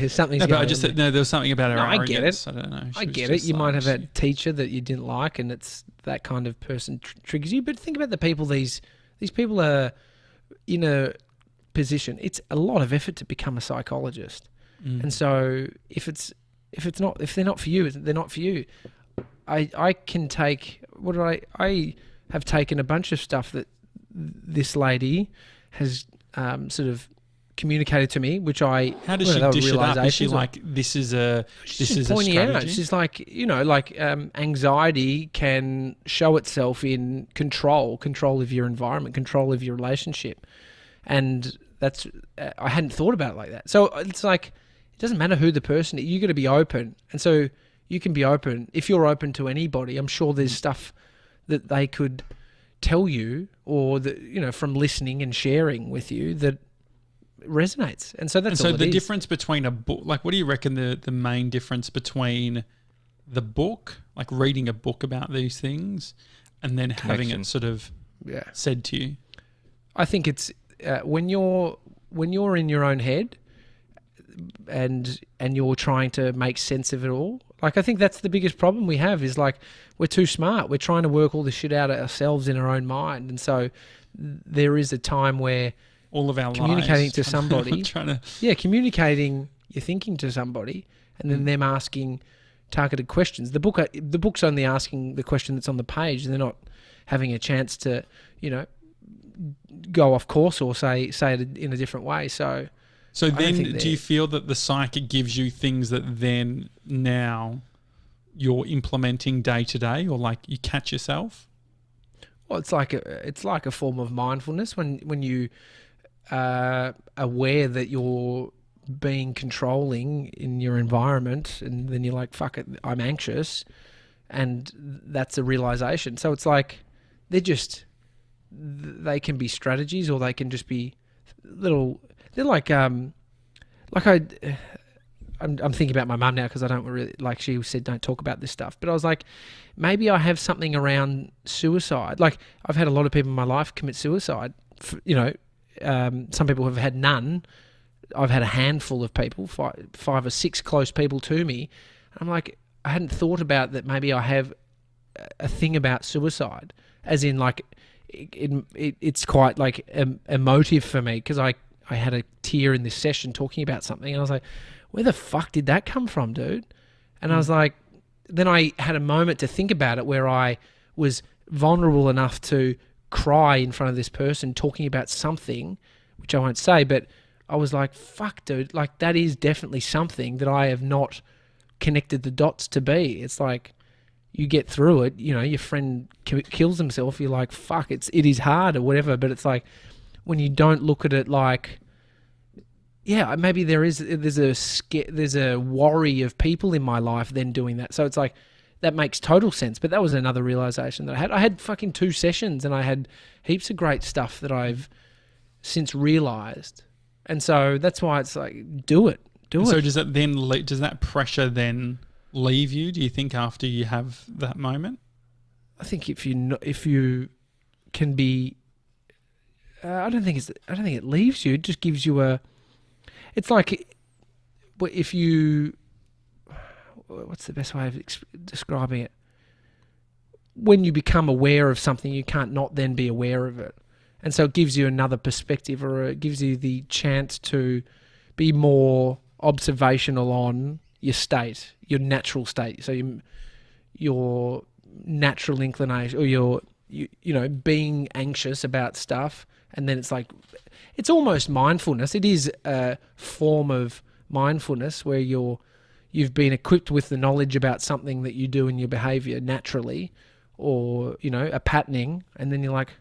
S2: Something's
S1: No, but
S2: going
S1: I just
S2: on.
S1: there was something about her
S2: I get
S1: arrogance.
S2: it.
S1: I don't know.
S2: I get it. You might have a teacher that you didn't like, and it's that kind of person triggers you. But think about the people. These people are in a position. It's a lot of effort to become a psychologist, and so if they're not for you, they're not for you. I can take I have taken a bunch of stuff that this lady has sort of communicated to me, which
S1: how does she dish it up? Is she like, this is a
S2: pointing out?
S1: strategy?
S2: She's like, anxiety can show itself in control of your environment, control of your relationship, and that's I hadn't thought about it like that. So it's like, it doesn't matter who the person is. You got to be open, and so you can be open if you're open to anybody. I'm sure there's stuff that they could tell you, or that from listening and sharing with you that resonates. And so that's all it
S1: the
S2: is.
S1: difference between a book, like, what do you reckon the main difference between the book, like reading a book about these things, and then having it sort of said to you?
S2: I think it's when you're in your own head and you're trying to make sense of it all. Like, I think that's the biggest problem we have, is like, we're too smart. We're trying to work all the shit out of ourselves in our own mind. And so there is a time where
S1: all of our
S2: communicating
S1: lives,
S2: to somebody, communicating your thinking to somebody, and then them asking targeted questions. The book's only asking the question that's on the page. They're not having a chance to, go off course or say it in a different way. So
S1: then, do you feel that the psych gives you things that then now you're implementing day to day, or like you catch yourself?
S2: Well, it's like a form of mindfulness when you are aware that you're being controlling in your environment, and then you're like, fuck it, I'm anxious, and that's a realization. So it's like they can be strategies, or they can just be little. They're like I'm thinking about my mum now, because I don't really, like, she said don't talk about this stuff, but I was like, maybe I have something around suicide. Like, I've had a lot of people in my life commit suicide. Some people have had none. I've had a handful of people, five or six close people to me. I'm like, I hadn't thought about that. Maybe I have a thing about suicide, as in like it's quite like emotive for me, because I had a tear in this session talking about something, and I was like, where the fuck did that come from, dude? And I was like, then I had a moment to think about it, where I was vulnerable enough to cry in front of this person talking about something, which I won't say, but I was like, fuck, dude, like, that is definitely something that I have not connected the dots to be. It's like, you get through it, your friend kills himself, you're like, fuck, it is hard or whatever, but it's like, when you don't look at it like, yeah, maybe there's a worry of people in my life then doing that. So it's like, that makes total sense. But that was another realization that I had. I had fucking 2 sessions, and I had heaps of great stuff that I've since realized. And so that's why it's like, do it.
S1: So does that pressure then leave you, do you think, after you have that moment?
S2: I think if you can be, I don't think it leaves you. It just gives you it's like, if you, what's the best way of describing it? When you become aware of something, you can't not then be aware of it. And so it gives you another perspective, or it gives you the chance to be more observational on your state, your natural state. So your natural inclination, or being anxious about stuff, and then it's like, it's almost mindfulness. It is a form of mindfulness where you've been equipped with the knowledge about something that you do in your behavior naturally, or a patterning, and then you're like,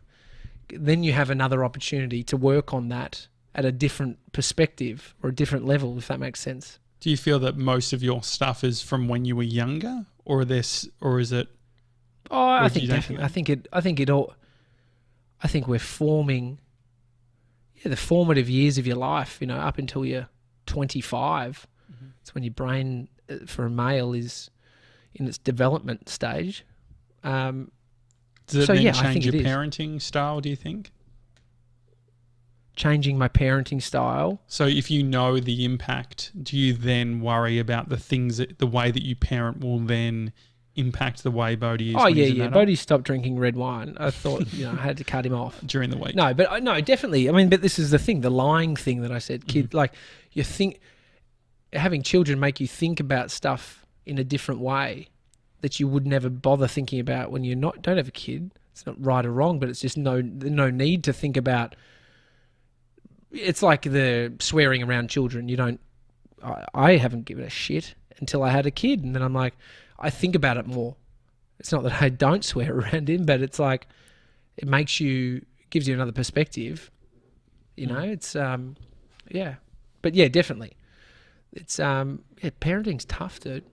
S2: then you have another opportunity to work on that at a different perspective or a different level, if that makes sense.
S1: Do you feel that most of your stuff is from when you were younger, or is it?
S2: Oh, I think definitely. I think we're forming, the formative years of your life. Up until you're 25. Mm-hmm. It's when your brain, for a male, is in its development stage.
S1: Does it then change your parenting style, do you think?
S2: Changing my parenting style.
S1: So if you know the impact, do you then worry about the way that you parent will then impact the way Bodhi is?
S2: Oh, yeah. Bodhi stopped drinking red wine. I thought, I had to cut him off.
S1: During the week.
S2: No, definitely. I mean, but this is the thing, the lying thing that I said. Kid, having children make you think about stuff in a different way that you would never bother thinking about when you don't have a kid. It's not right or wrong, but it's just no need to think about. It's like the swearing around children. I haven't given a shit until I had a kid, and then I'm like, I think about it more. It's not that I don't swear around him, but it's like, it gives you another perspective. It's yeah. But yeah, definitely. It's parenting's tough, dude.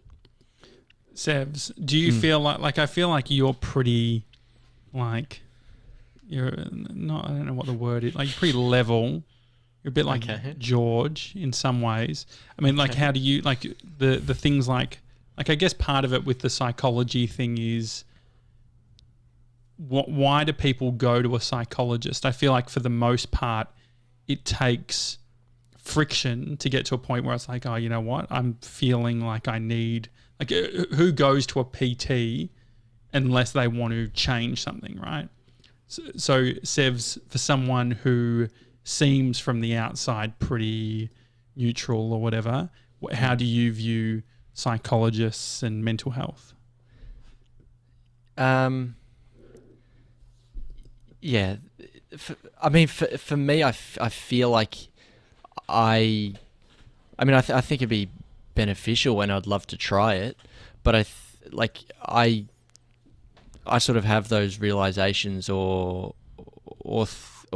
S1: Sevs, do you feel like I feel like you're pretty, like, you're not, I don't know what the word is, like, you're pretty level. You're a bit like George in some ways. I mean, like, how do you, like, the things like I guess part of it with the psychology thing is, why do people go to a psychologist? I feel like for the most part, it takes friction to get to a point where it's like, oh, you know what? I'm feeling like I need, like, who goes to a PT unless they want to change something, right? So Sevs, for someone who seems from the outside pretty neutral or whatever, how do you view psychologists and mental health?
S3: Yeah, for me, I feel like I think it'd be beneficial and I'd love to try it, but I sort of have those realizations or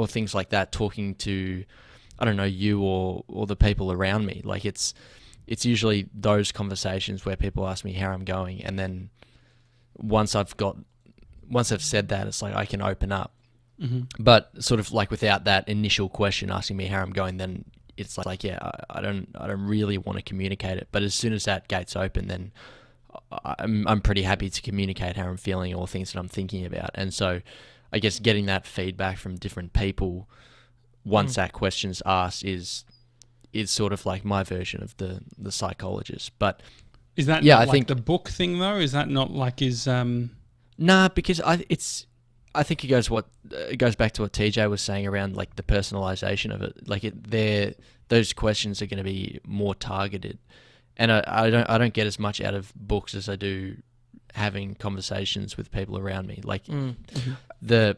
S3: things like that talking to, I don't know, you or the people around me. Like, it's usually those conversations where people ask me how I'm going, and then once I've said that, it's like I can open up. Mm-hmm. But sort of like without that initial question asking me how I'm going, then it's like yeah, I don't really want to communicate it. But as soon as that gate's open, then I'm pretty happy to communicate how I'm feeling or things that I'm thinking about. And so I guess getting that feedback from different people once that question's asked is sort of like my version of the psychologist. But
S1: is that not like the book thing though? Is that not like
S3: Nah, because I think it goes back to what TJ was saying around like the personalization of it. Like those questions are going to be more targeted, and I don't get as much out of books as I do having conversations with people around me. Like there's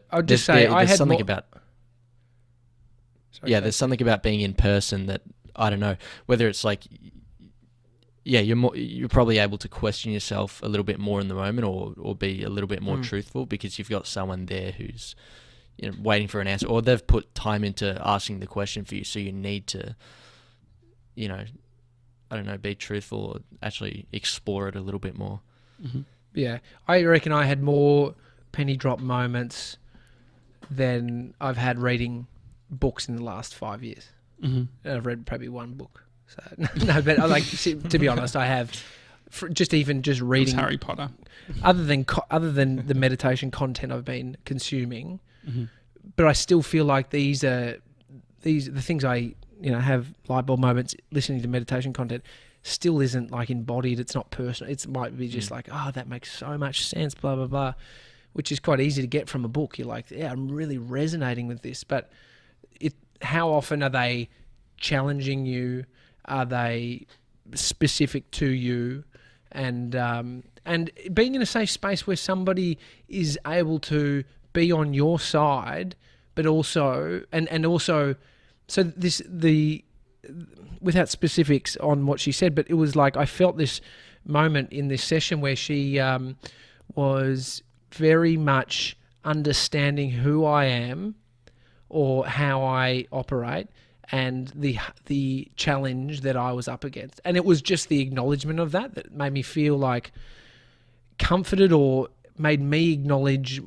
S3: something about being in person that, I don't know, whether it's like, yeah, you're probably able to question yourself a little bit more in the moment, or be a little bit more truthful because you've got someone there who's waiting for an answer, or they've put time into asking the question for you, so you need to, I don't know, be truthful or actually explore it a little bit more.
S2: Mm-hmm. Yeah, I reckon I had more penny drop moments than I've had reading books in the last 5 years. Mm-hmm. I've read probably one book. So no, but I like to be honest, I have just reading
S1: Harry Potter.
S2: Other than the meditation content I've been consuming, but I still feel like the things I have light bulb moments listening to meditation content still isn't like embodied. It's not personal. It might be just like, oh, that makes so much sense, blah blah blah, which is quite easy to get from a book. You're like, yeah, I'm really resonating with this, but how often are they challenging you? Are they specific to you, and being in a safe space where somebody is able to be on your side, but also and also, so without specifics on what she said, but it was like I felt this moment in this session where she was very much understanding who I am or how I operate and the challenge that I was up against. And it was just the acknowledgement of that made me feel like comforted, or made me acknowledge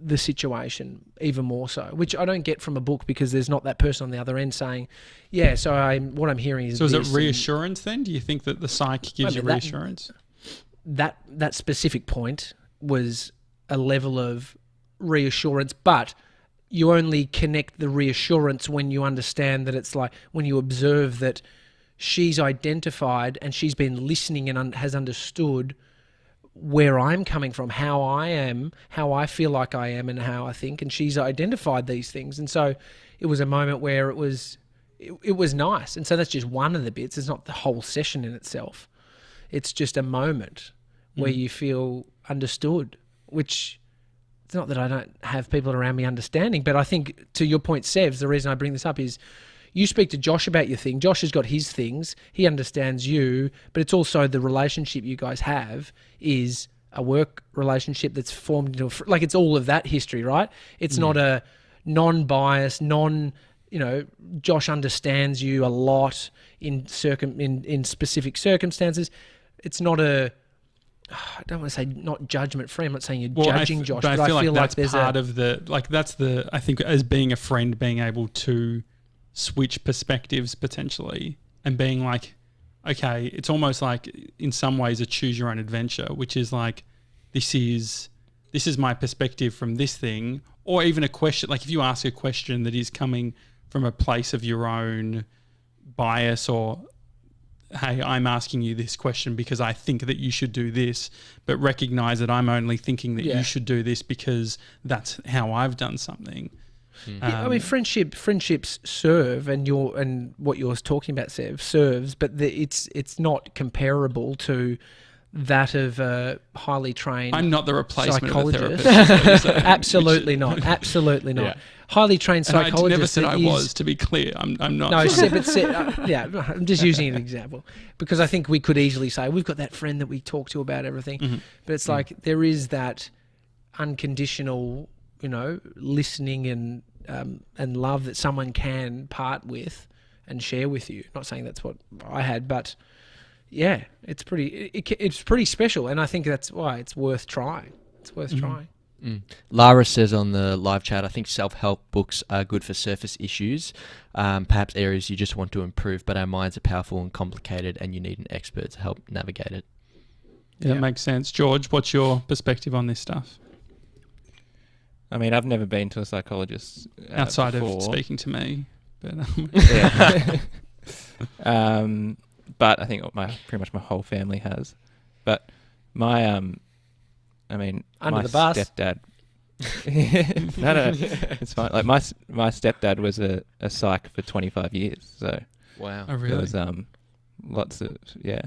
S2: the situation even more so, which I don't get from a book, because there's not that person on the other end saying, yeah, so what I'm hearing is
S1: So is it reassurance then? Do you think that the psych gives you reassurance?
S2: That specific point was a level of reassurance, but you only connect the reassurance when you understand that it's like when you observe that she's identified and she's been listening and has understood where I'm coming from, how I am, how I feel like I am, and how I think, and she's identified these things. And so it was a moment where it was nice. And so that's just one of the bits. It's not the whole session in itself. It's just a moment where you feel understood, which it's not that I don't have people around me understanding, but I think to your point, Sevs, the reason I bring this up is you speak to Josh about your thing. Josh has got his things. He understands you, but it's also the relationship you guys have is a work relationship that's formed into like it's all of that history, right? It's not a non-biased, Josh understands you a lot in specific circumstances. It's not I don't want to say not judgment free. I'm not saying you're judging Josh,
S1: but I feel like that's part of I think as being a friend, being able to switch perspectives potentially and being like, okay, it's almost like in some ways a choose your own adventure, which is like, this is my perspective from this thing, or even a question, like if you ask a question that is coming from a place of your own bias, or hey, I'm asking you this question because I think that you should do this, but recognize that I'm only thinking that you should do this because that's how I've done something.
S2: I mean, friendships serve, and what you're talking about, Sev, serves, but it's not comparable to that of a highly trained.
S1: I'm not the replacement
S2: psychologist.
S1: of a therapist.
S2: Absolutely not. Absolutely not. Yeah. Highly trained psychologist.
S1: I never said I was. To be clear, I'm not.
S2: No, I'm just using an example because I think we could easily say we've got that friend that we talk to about everything, but it's like there is that unconditional, listening and love that someone can part with and share with you. Not saying that's what I had, but yeah, it's pretty special, and I think that's why it's worth trying. It's worth trying.
S3: Lara says on the live chat, I think self-help books are good for surface issues, perhaps areas you just want to improve, but our minds are powerful and complicated, and you need an expert to help navigate it.
S1: Yeah, that makes sense. George, what's your perspective on this stuff?
S4: I mean, I've never been to a psychologist
S1: outside
S4: before.
S1: Of speaking to me, but
S4: but I think pretty much my whole family has. But my under my
S2: the bus.
S4: Stepdad. No, it's fine. Like my stepdad was a psych for 25 years. So
S3: wow,
S1: oh really?
S4: There was lots of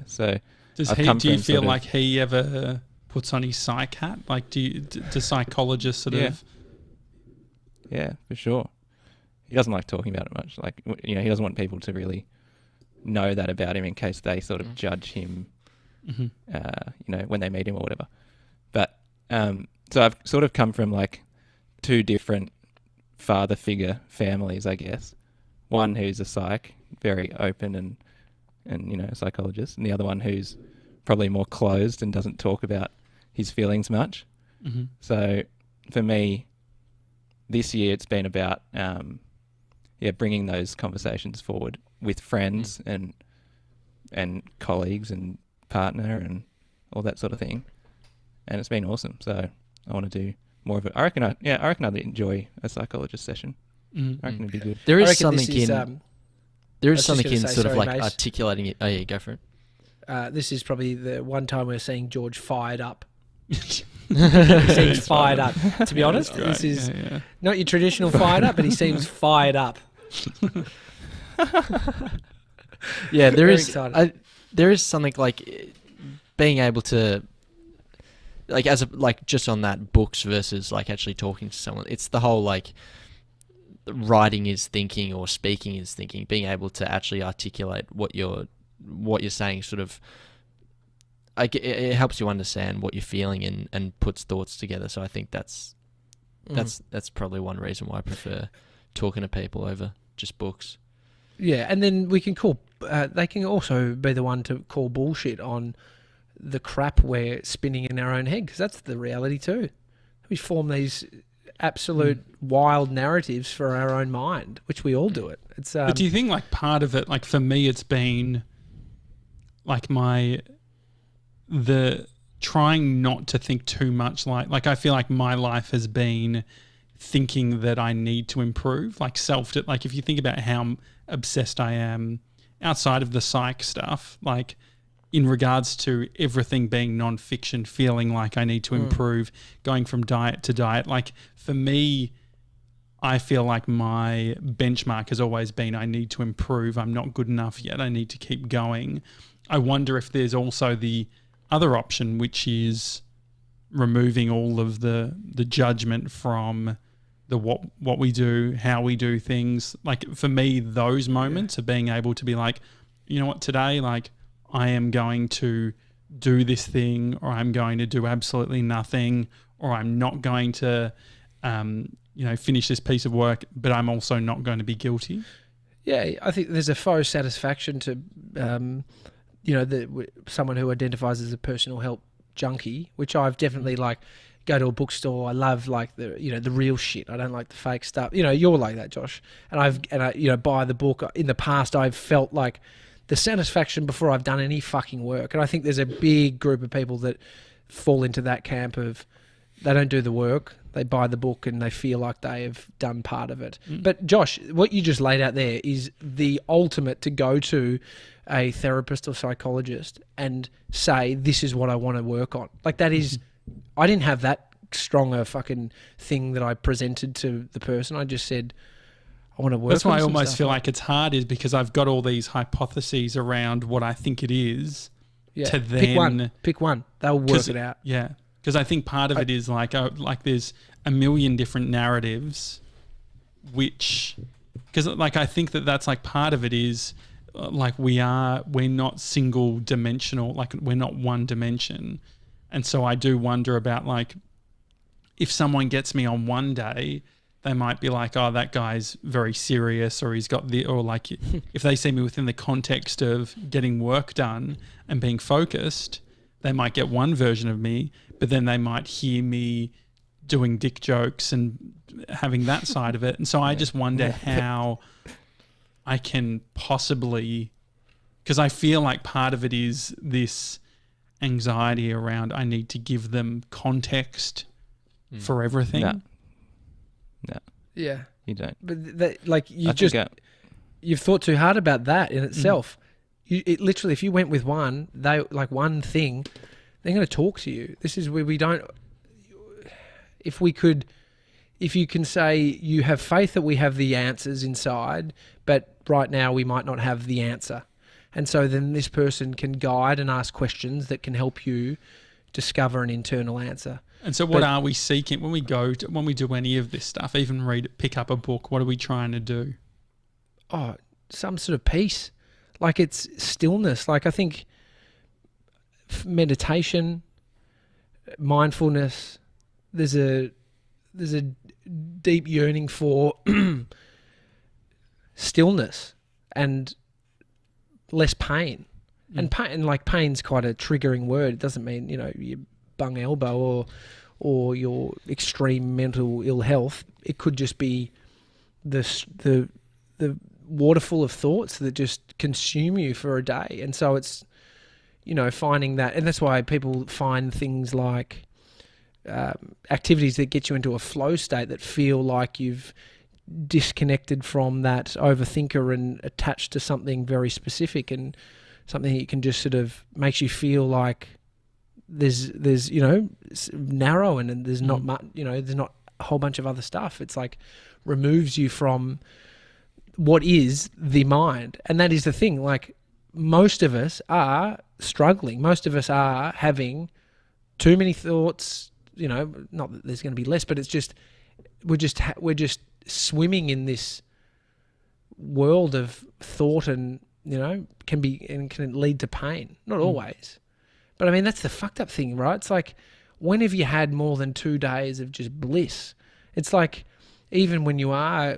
S4: So
S1: do you feel like he ever puts on his psych hat? Like, do psychologists sort of?
S4: Yeah, for sure. He doesn't like talking about it much. Like, he doesn't want people to really know that about him in case they sort of judge him, when they meet him or whatever. But so I've sort of come from like two different father figure families, I guess. One who's a psych, very open and a psychologist, and the other one who's probably more closed and doesn't talk about his feelings much. So for me, this year it's been about bringing those conversations forward with friends and colleagues and partner and all that sort of thing, and it's been awesome. So I want to do more of it. I reckon I'd enjoy a psychologist session. I reckon it'd be good.
S3: There is something in
S2: sort
S3: of like
S2: mate.
S3: articulating it. Oh yeah, go for it.
S2: This is probably the one time we're seeing George fired up. He seems fired up. To be honest, this is not your traditional fired up, but he seems fired up.
S3: Yeah, there is. there is something like being able to, like, just on that, books versus like actually talking to someone. It's the whole like writing is thinking or speaking is thinking. Being able to actually articulate what you're saying, sort of, like, it helps you understand what you're feeling and puts thoughts together. So I think that's probably one reason why I prefer talking to people over just books.
S2: Yeah, and then we can call. They can also be the one to call bullshit on the crap we're spinning in our own head, because that's the reality too. We form these absolute wild narratives for our own mind, which we all do it. It's.
S1: But do you think, like, part of it, like for me, it's been like the trying not to think too much. Like I feel like my life has been thinking that I need to improve, like like if you think about how obsessed I am outside of the psych stuff, like in regards to everything being non-fiction, feeling like I need to improve, going from diet to diet. Like for me, I feel like my benchmark has always been I need to improve. I'm not good enough yet. I need to keep going. I wonder if there's also the other option, which is removing all of the judgment from the what we do, how we do things. Like for me, those moments of being able to be like, you know what, today, like I am going to do this thing, or I'm going to do absolutely nothing, or I'm not going to, finish this piece of work, but I'm also not going to be guilty.
S2: Yeah, I think there's a faux satisfaction to, someone who identifies as a personal help junkie, which I've definitely like. Go to a bookstore. I love like the real shit. I don't like the fake stuff. You're like that, Josh. And I buy the book. In the past, I've felt like the satisfaction before I've done any fucking work. And I think there's a big group of people that fall into that camp of they don't do the work. They buy the book and they feel like they have done part of it. But Josh, what you just laid out there is the ultimate to go to a therapist or psychologist and say, this is what I want to work on. Like that is... I didn't have that strong a fucking thing that I presented to the person. I just said, I want to work on some
S1: That's why I almost
S2: stuff.
S1: feel like it's hard, is because I've got all these hypotheses around what I think it is.
S2: Yeah.
S1: To then...
S2: Pick one. They'll work it out.
S1: Yeah. Because I think part of it is like there's a million different narratives, which... Because like I think that's like part of it is like we're not single dimensional, like we're not one dimension. And so I do wonder about like if someone gets me on one day, they might be like, oh, that guy's very serious, or he's got or like if they see me within the context of getting work done and being focused, they might get one version of me, but then they might hear me doing dick jokes and having that side of it. And so I just wonder how I can possibly, because I feel like part of it is this anxiety around I need to give them context for everything.
S4: No.
S2: Yeah.
S4: You don't.
S2: But you've thought too hard about that in itself. It literally, if you went with one thing, they're going to talk to you. This is where we don't... If you can say you have faith that we have the answers inside, but right now we might not have the answer. And so then this person can guide and ask questions that can help you discover an internal answer.
S1: And so what are we seeking when we do any of this stuff, even pick up a book, what are we trying to do?
S2: Oh, some sort of peace. Like it's stillness. Like I think meditation, mindfulness, there's a deep yearning for stillness and less pain. And pain's quite a triggering word. It doesn't mean, you bung elbow or your extreme mental ill health. It could just be the waterful of thoughts that just consume you for a day. And so it's, finding that, and that's why people find things like activities that get you into a flow state that feel like you've disconnected from that overthinker and attached to something very specific and something that you can just sort of makes you feel like there's narrow and there's not much, there's not a whole bunch of other stuff. It's like removes you from what is the mind. And that is the thing, like most of us are struggling. Most of us are having too many thoughts. You know, not that there's going to be less, but it's just we're just swimming in this world of thought, and you know, can lead to pain. Not always, but I mean that's the fucked up thing, right? It's like, when have you had more than 2 days of just bliss? It's like, even when you are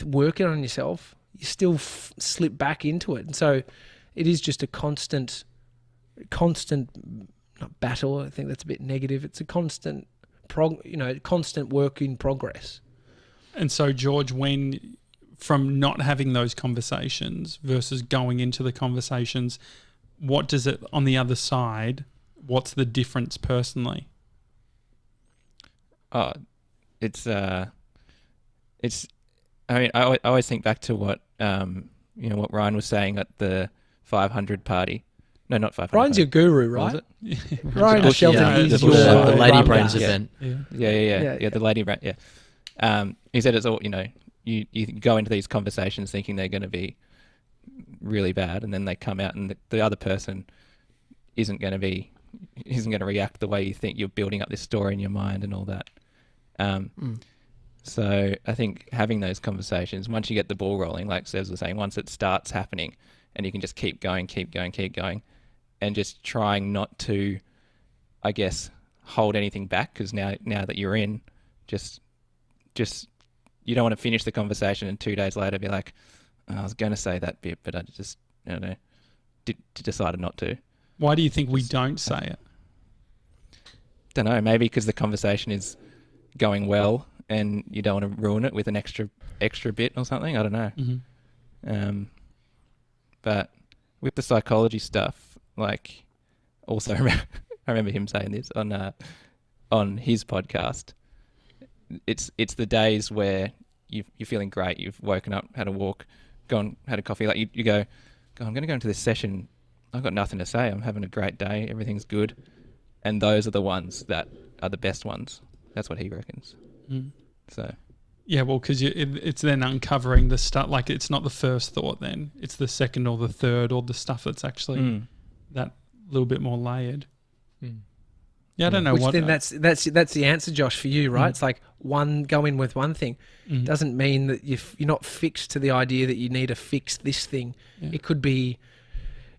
S2: working on yourself, you still slip back into it, and so it is just a constant not battle. I think that's a bit negative. It's a constant work in progress.
S1: And so, George, from not having those conversations versus going into the conversations, what does it on the other side? What's the difference personally?
S4: Oh, it's. I mean, I always think back to what what Ryan was saying at the 500 party. No, not 500.
S2: Ryan's your guru, right? Ryan Shelton is
S3: the Lady Brains event.
S4: Yeah, the Lady Brains. Yeah. He said it's all, you go into these conversations thinking they're going to be really bad, and then they come out and the other person isn't going to react the way you think. You're building up this story in your mind and all that. So I think having those conversations, once you get the ball rolling, like Sevs was saying, once it starts happening, and you can just keep going, and just trying not to, I guess, hold anything back, because now that you're in, just you don't want to finish the conversation and 2 days later be like, oh, I was going to say that bit, but I just decided not to.
S1: Why do you think we don't say it?
S4: Don't know. Maybe because the conversation is going well, and you don't want to ruin it with an extra bit or something. I don't know.
S1: Mm-hmm.
S4: But with the psychology stuff, like, also I remember him saying this on his podcast. It's the days where you're feeling great. You've woken up, had a walk, gone, had a coffee. Like you go, I'm going to go into this session. I've got nothing to say. I'm having a great day. Everything's good. And those are the ones that are the best ones. That's what he reckons.
S1: Mm.
S4: So.
S1: Yeah, well, because it's then uncovering the stuff. Like, it's not the first thought then. It's the second or the third, or the stuff that's actually that little bit more layered.
S2: Mm.
S1: Yeah, I don't know.
S2: Which then that's the answer, Josh, for you, right? It's like go in with one thing. Doesn't mean that you're not fixed to the idea that you need to fix this thing. Yeah. It could be,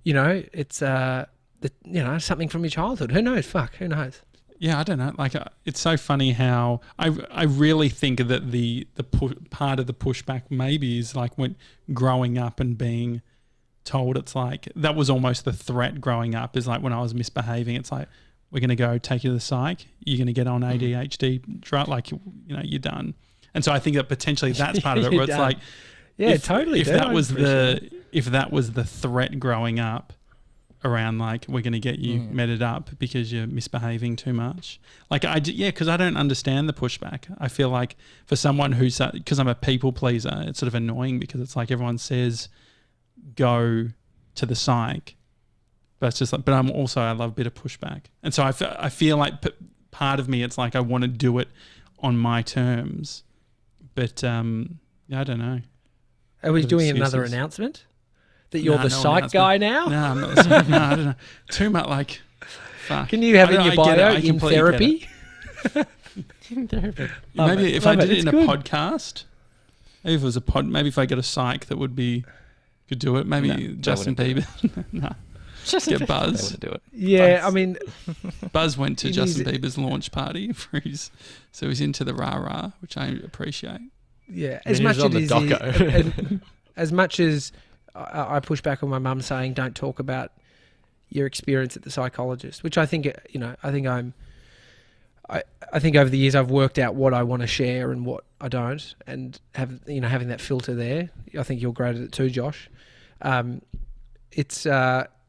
S2: it's something from your childhood. Who knows? Who knows?
S1: Yeah, I don't know. Like, it's so funny how I really think that the part of the pushback maybe is like when growing up and being told, it's like that was almost the threat growing up, is like when I was misbehaving, it's like, we're going to go take you to the psych. You're going to get on ADHD drug, like, you're done. And so I think that potentially that's part of it, where it's like,
S2: totally.
S1: If that was the threat growing up around, like, we're going to get you meted up because you're misbehaving too much. Like, because I don't understand the pushback. I feel like for someone because I'm a people pleaser, it's sort of annoying, because it's like everyone says go to the psych. But it's just like, I love a bit of pushback. And so I feel like part of me, it's like I want to do it on my terms. But I don't know.
S2: Are we doing another announcement? That you're the psych guy now?
S1: No, I'm not the psych. No, I don't know. Too much, like, fuck.
S2: Can you have in your bio in therapy?
S1: Maybe if I did it in a podcast, maybe if it was a maybe if I get a psych that could do it. Maybe Justin Bieber. No. Get Buzz
S4: to do it.
S2: Yeah,
S1: Buzz.
S2: I mean,
S1: Buzz went to Justin Bieber's launch party so he's into the rah-rah, which I appreciate.
S2: Yeah,
S3: as much
S2: as I push back on my mum saying don't talk about your experience at the Psychologist, which I think I think over the years I've worked out what I want to share and what I don't, and having that filter there. I think you're great at it too, Josh.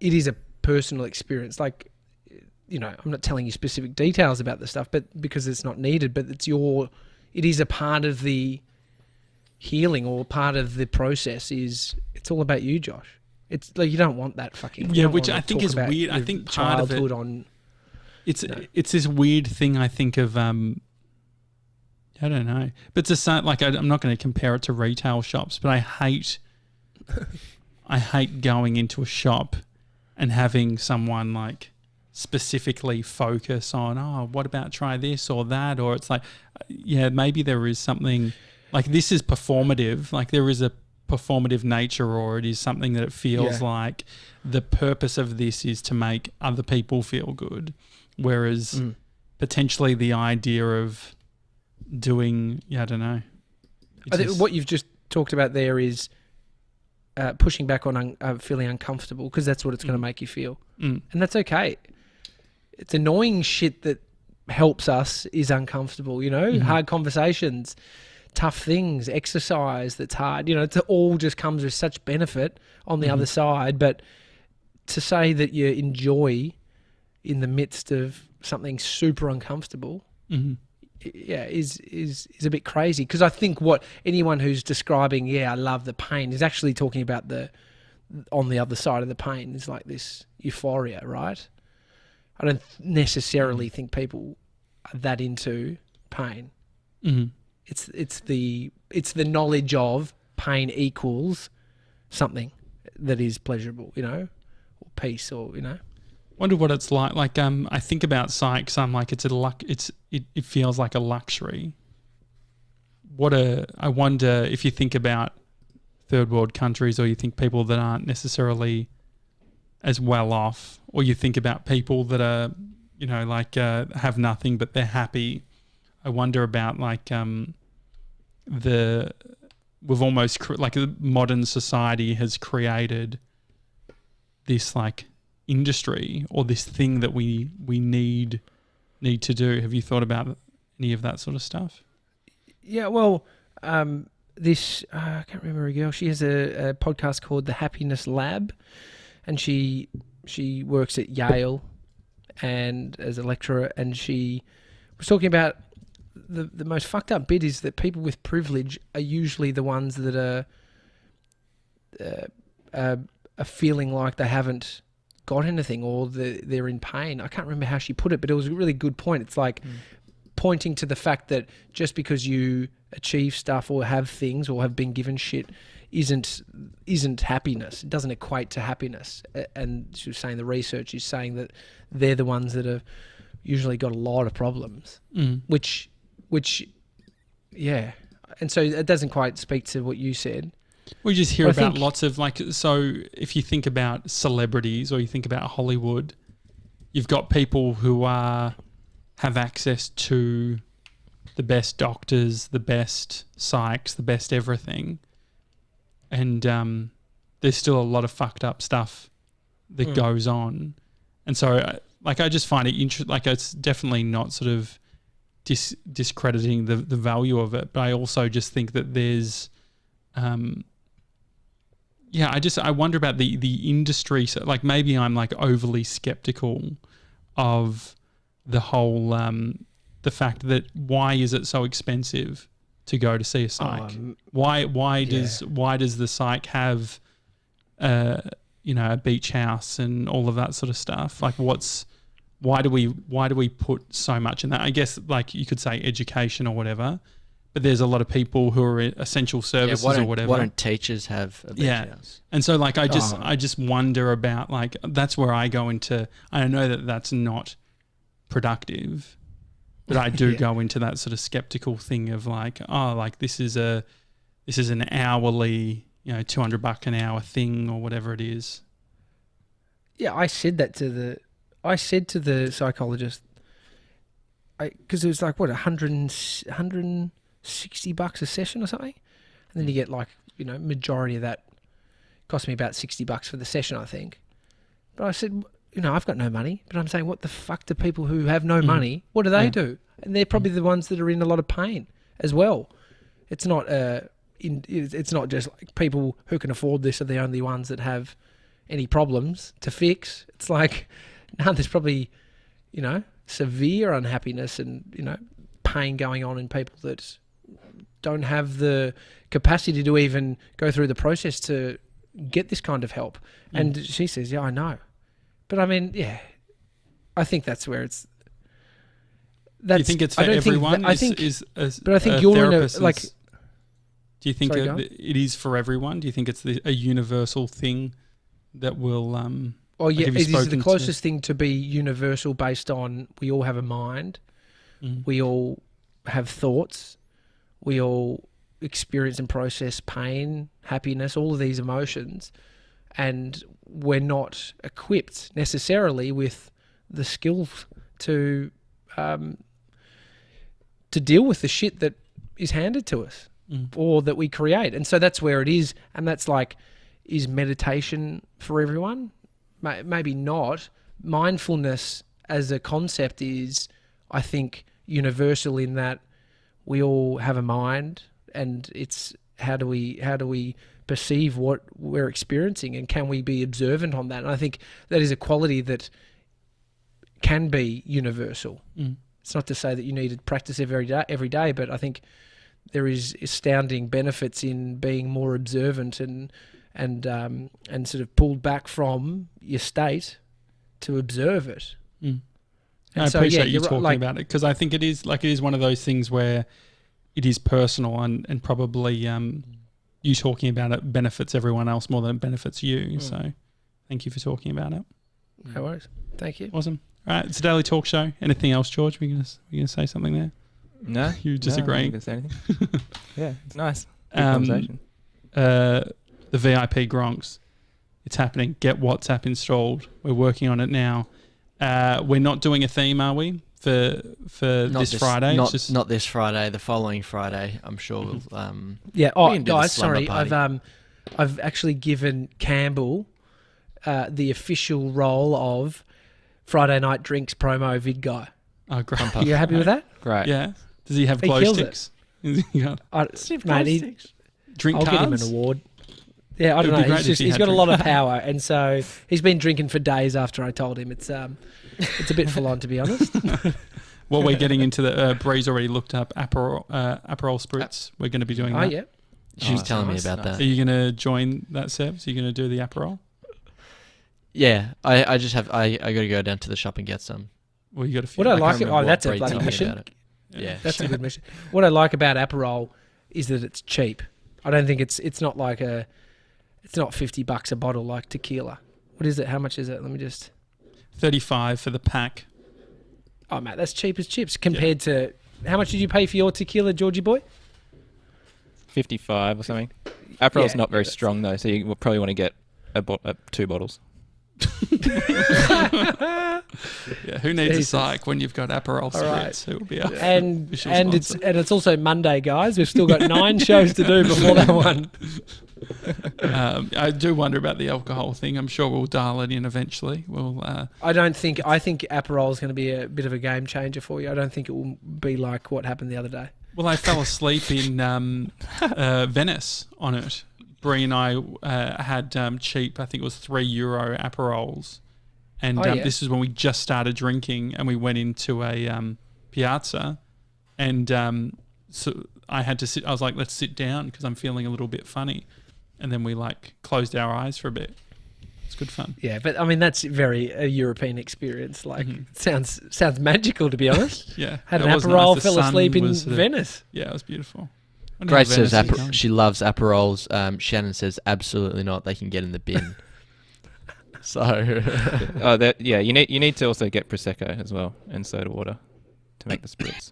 S2: It is a personal experience. Like, I'm not telling you specific details about the stuff, but because it's not needed, but it is a part of the healing, or part of the process. It's all about you, Josh. It's like, you don't want that fucking...
S1: Yeah, which I think is weird. I think part of it... It's this weird thing, I think, of... I don't know. But it's like, I'm not going to compare it to retail shops, but I hate I hate going into a shop and having someone like specifically focus on, oh, what about try this or that? Or it's like, yeah, maybe there is something like this is performative. Like there is a performative nature, or it is something that it feels like the purpose of this is to make other people feel good. Whereas potentially the idea of doing, I don't know.
S2: I think what you've just talked about there is pushing back on feeling uncomfortable, because that's what it's going to make you feel. And that's okay. It's annoying shit that helps us is uncomfortable, hard conversations, tough things, exercise that's hard. It all just comes with such benefit on the other side. But to say that you enjoy in the midst of something super uncomfortable, is a bit crazy. Because I think what anyone who's describing, I love the pain, is actually talking about on the other side of the pain is like this euphoria, right? I don't necessarily think people are that into pain. It's the knowledge of pain equals something that is pleasurable, or peace, or
S1: Wonder what it's like. Like I think about psych, so I'm like, it feels like a luxury. I wonder if you think about third world countries, or you think people that aren't necessarily as well off, or you think about people that are, have nothing but they're happy. I wonder about like we've almost like the modern society has created this like industry, or this thing that we need to do. Have you thought about any of that sort of stuff?
S2: Yeah, well, this I can't remember a girl. She has a podcast called The Happiness Lab, and she works at Yale and as a lecturer, and she was talking about the most fucked up bit is that people with privilege are usually the ones that are feeling like they haven't got anything, or they're in pain. I can't remember how she put it, but it was a really good point. It's like pointing to the fact that just because you achieve stuff or have things or have been given shit isn't happiness. It doesn't equate to happiness. And she was saying the research is saying that they're the ones that have usually got a lot of problems, which and so it doesn't quite speak to what you said.
S1: We just hear about lots of like, so if you think about celebrities or you think about Hollywood, you've got people who have access to the best doctors, the best psychs, the best everything. And there's still a lot of fucked up stuff that goes on. And so like, I just find it interesting. Like it's definitely not sort of discrediting the value of it. But I also just think that there's, I wonder about the industry. So like maybe I'm like overly skeptical of the whole, the fact that why is it so expensive to go to see a psych? Why does the psych have, a beach house and all of that sort of stuff? Like why do we put so much in that? I guess like you could say education or whatever, but there's a lot of people who are essential services or whatever.
S3: Why don't teachers have a beach house?
S1: And so like I just wonder about like, that's where I go into, I know that that's not productive, but I do go into that sort of skeptical thing of like, this is an hourly, $200 an hour thing or whatever it is.
S2: Yeah, I said to the psychologist, because it was like what $160 a session or something, and then you get like majority of that cost me about $60 for the session, I think. But I said, I've got no money, but I'm saying, what the fuck do people who have no money, what do they do? And they're probably the ones that are in a lot of pain as well. It's not it's not just like people who can afford this are the only ones that have any problems to fix. It's like, no, there's probably, severe unhappiness and, pain going on in people that don't have the capacity to even go through the process to get this kind of help. And she says, yeah, I know. But I mean, I think that's where it's. Do
S1: you think it's for everyone?
S2: But I think you're in a like.
S1: Do Do you think it is for everyone? Do you think it's a universal thing that will...
S2: Oh, yeah, it is the closest thing to be universal based on we all have a mind. We all have thoughts. We all experience and process pain, happiness, all of these emotions. And we're not equipped necessarily with the skills to deal with the shit that is handed to us or that we create. And so that's where it is. And that's like, is meditation for everyone? Maybe not. Mindfulness as a concept is, I think, universal in that we all have a mind, and it's how do we perceive what we're experiencing, and can we be observant on that? And I think that is a quality that can be universal. It's not to say that you need to practice every day, but I think there is astounding benefits in being more observant and sort of pulled back from your state to observe it.
S1: I appreciate you talking about it, because I think it is one of those things where it is personal, and probably you talking about it benefits everyone else more than it benefits you. So thank you for talking about it.
S2: No worries. Thank you.
S1: Awesome. All right, it's a daily talk show. Anything else, George? We're gonna say something there?
S4: No.
S1: You disagreeing?
S4: No, I'm not gonna say anything. Yeah, it's nice. Good conversation.
S1: The VIP Gronks. It's happening. Get WhatsApp installed. We're working on it now. We're not doing a theme, are we? For this Friday?
S3: Not this Friday. The following Friday, I'm sure. We'll,
S2: yeah. Oh, guys, sorry. I've actually given Campbell the official role of Friday Night Drinks promo vid guy.
S1: Oh, great.
S2: Are you happy with that?
S4: Great.
S1: Yeah. Does he have glow sticks?
S2: Drink
S1: cards?
S2: I'll get him an award. Yeah, I don't know. He's got a lot of power, and so he's been drinking for days after I told him. It's a bit full on, to be honest.
S1: Well, we're getting into the Bree's already looked up Aperol Spritz. We're going to be doing that.
S2: Oh, yeah.
S3: She was telling me about that.
S1: Are you going to join that, Sebs? Are you going to do the Aperol?
S3: Yeah, I just have I got to go down to the shop and get some.
S1: Well, you got a few.
S2: What I like, that's a bloody mission.
S3: Yeah,
S2: that's a good mission. What I like about Aperol is that it's cheap. I don't think it's not like it's not $50 a bottle like tequila. What is it? How much is it? Let me just.
S1: $35 for the pack.
S2: Oh, mate, that's cheap as chips compared to how much did you pay for your tequila, Georgie boy?
S4: 55 or something. Aperol's not very strong though, so you will probably want to get 2 bottles.
S1: Yeah, who needs a psych when you've got Aperol Spritz? Who will be
S2: and it's also Monday, guys. We've still got 9 shows to do before that one.
S1: I do wonder about the alcohol thing. I'm sure we'll dial it in eventually.
S2: I think Aperol is going to be a bit of a game changer for you. I don't think it will be like what happened the other day.
S1: Well, I fell asleep in Venice on it. Bree and I had cheap, I think it was €3 Aperols. And this is when we just started drinking, and we went into a piazza, and so I had to sit. I was like, let's sit down because I'm feeling a little bit funny. And then we closed our eyes for a bit. It's good fun.
S2: Yeah, but I mean, that's very a European experience. It sounds magical, to be honest.
S1: Yeah.
S2: Had an Aperol, fell asleep in Venice.
S1: Yeah, it was beautiful.
S3: Grace says she loves Aperols. Shannon says absolutely not. They can get in the bin. So,
S4: you need to also get Prosecco as well and soda water to make the spritz.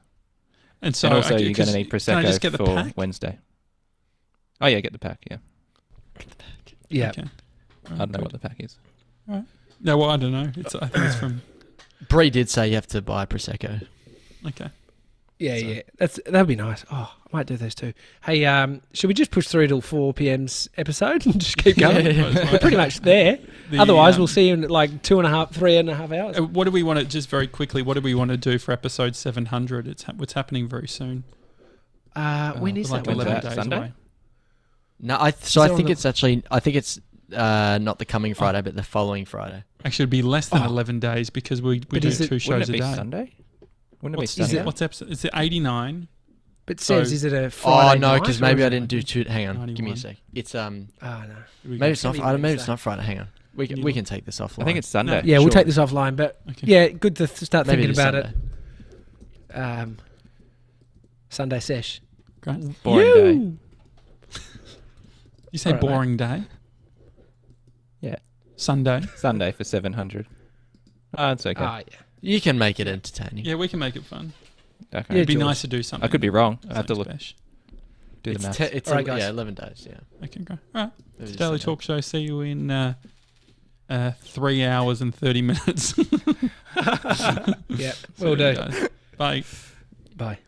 S4: And also you're going to need Prosecco for pack? Wednesday. Oh yeah, get the pack. Yeah.
S3: Get the pack.
S2: Yeah.
S1: Okay.
S4: I don't know what the pack is.
S1: All right. No, well, I don't know. I think it's from.
S3: Bree did say you have to buy Prosecco.
S1: Okay.
S2: Yeah. That'd be nice. Oh, I might do those too. Hey, should we just push through till 4 p.m.'s episode and just keep going? We're pretty much there. Otherwise, we'll see you in 3.5 hours.
S1: What do we want to, just very quickly, what do we want to do for episode 700? It's happening very soon.
S2: When is that?
S1: 11 days
S4: Sunday?
S1: away.
S3: No, I think it's not the coming Friday, but the following Friday.
S1: Actually, it'd be less than 11 days because we do 2 shows a day.
S4: Sunday? Wouldn't it be Sunday?
S1: What's episode? Is it 89?
S2: But Sebs, is it a Friday night?
S3: Oh no, because maybe I didn't do 2. Hang on, 91. Give me a sec. It's
S2: no.
S3: Maybe it's not. Maybe it's not Friday. Hang on. We can take this offline.
S4: I think it's Sunday.
S2: Yeah, we'll take this offline. But good to start thinking about it. Sunday sesh.
S1: Great.
S4: Boring day.
S1: You say boring day?
S4: Yeah.
S1: Sunday
S4: for 700. Oh, it's okay.
S2: Yeah.
S3: You can make it entertaining.
S1: Yeah, we can make it fun.
S4: Okay.
S1: It'd be nice to do something.
S4: I could be wrong. I have to look. Do the maths.
S3: It's
S2: all right, guys.
S3: 11 days, yeah.
S1: Okay, great. All right. It's a Daily Talk Show. See you in 3 hours and 30 minutes.
S2: Yeah, will do.
S1: Bye.
S2: Bye.